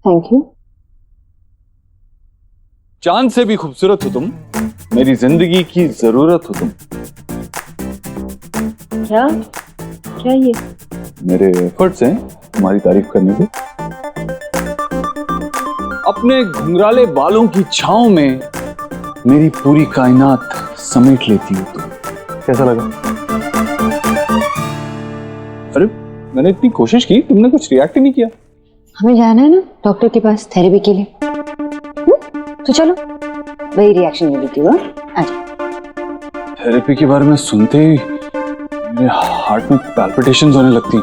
Thank you. चांद से भी खूबसूरत हो तुम, मेरी जिंदगी की जरूरत हो तुम। क्या क्या ये? मेरे एफर्ट्स हैं तुम्हारी तारीफ करने के। अपने घुंघराले बालों की छांव में मेरी पूरी कायनात समेट लेती हो तुम। कैसा लगा? अरे मैंने इतनी कोशिश की, तुमने कुछ रिएक्ट ही नहीं किया। हमें जाना है ना डॉक्टर के पास थेरेपी के लिए। तो चलो, वही रिएक्शन ले लेती हूँ। आजा। थेरेपी के बारे में सुनते ही मेरे हार्ट में पैल्पिटेशंस होने लगती।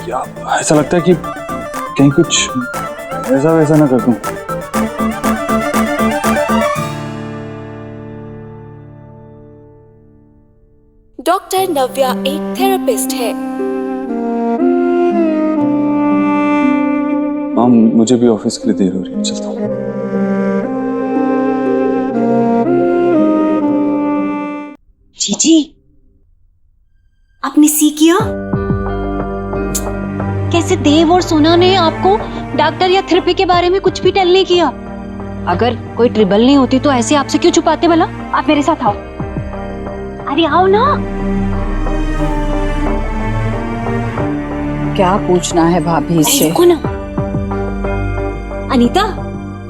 क्या ऐसा लगता है कि कहीं कुछ वैसा ना कर दूं। डॉक्टर नव्या एक थेरेपिस्ट है। मुझे भी ऑफिस के लिए देर हो रही है, चलता हूँ। जीजी, आपने सी किया? कैसे देव और सोना ने आपको डॉक्टर या थेरेपी के बारे में कुछ भी टेल नहीं किया? अगर कोई ट्रिबल नहीं होती तो ऐसे आपसे क्यों छुपाते भला? आप मेरे साथ आओ। अरे आओ ना। क्या पूछना है भाभी से? रुको ना। अनीता,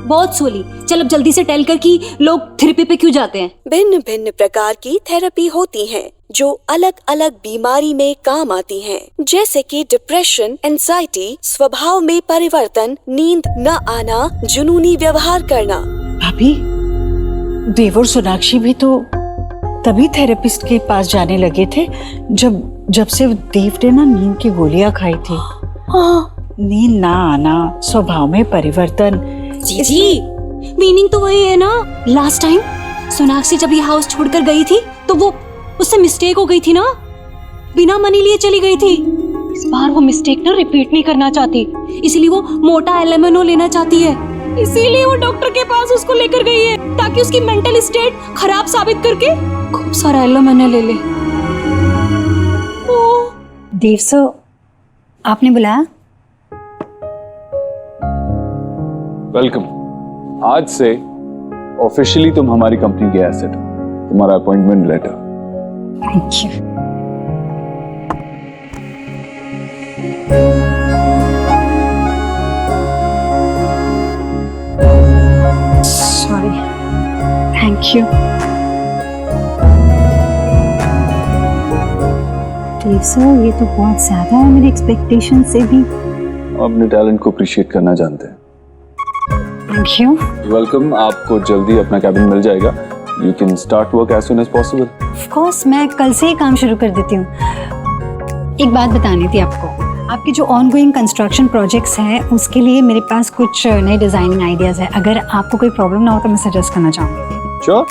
बहुत सोली। चल अब जल्दी से टेल कर कि लोग थेरेपी पे क्यों जाते हैं। भिन्न भिन्न प्रकार की थेरेपी होती हैं, जो अलग अलग बीमारी में काम आती हैं, जैसे कि डिप्रेशन, एंजाइटी, स्वभाव में परिवर्तन, नींद न आना, जुनूनी व्यवहार करना। भाभी, देव और सोनाक्षी भी तो तभी थेरेपिस्ट के पास जाने लगे थे जब से देव ने ना नींद की गोलियां खाई थी। हाँ। नींद ना आना, स्वभाव में परिवर्तन। जी, मीनिंग तो वही है ना। लास्ट टाइम सोनाक्षी जब ये हाउस छोड़कर गई थी तो वो उससे मिस्टेक हो गई थी ना, बिना मनी लिए चली गई थी। इस बार वो मिस्टेक ना रिपीट नहीं करना चाहती, इसलिए वो मोटा एलेमेनो लेना चाहती है। इसीलिए वो डॉक्टर के पास उसको लेकर गई है, ताकि उसकी मेंटल स्टेट खराब साबित करके खूब सारा एलेमेनो ले ले। देव सर, आपने बुलाया? वेलकम। आज से ऑफिशियली तुम हमारी कंपनी के एसेट हो। तुम्हारा appointment letter. Thank you. Sorry. Thank you. Dev sir, ये तो बहुत ज्यादा है मेरी एक्सपेक्टेशन से भी। अपने टैलेंट को अप्रिशिएट करना जानते हैं। Thank you. वेलकम। आपको जल्दी अपना कैबिन मिल जाएगा। You can start work as soon as possible. Of course, मैं कल से ही काम शुरू कर देती हूँ। एक बात बतानी थी आपको, आपके जो ऑनगोइंग कंस्ट्रक्शन प्रोजेक्ट्स हैं उसके लिए मेरे पास कुछ नए डिजाइनिंग आइडियाज है। अगर आपको कोई प्रॉब्लम ना हो तो मैं सजेस्ट करना चाहूँगी। Sure,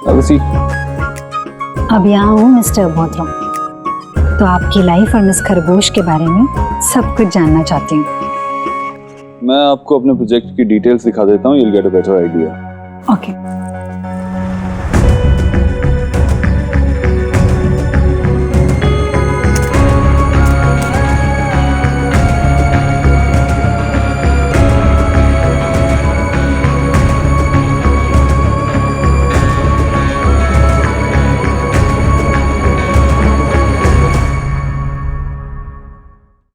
have a seat. अब यहाँ हूँ मिस्टर बोथरा, तो आपकी लाइफ और मिस खरगोश के बारे में सब कुछ जानना चाहती हूँ। मैं आपको अपने प्रोजेक्ट की डिटेल्स दिखा देता हूँ। You'll get a better idea. Okay.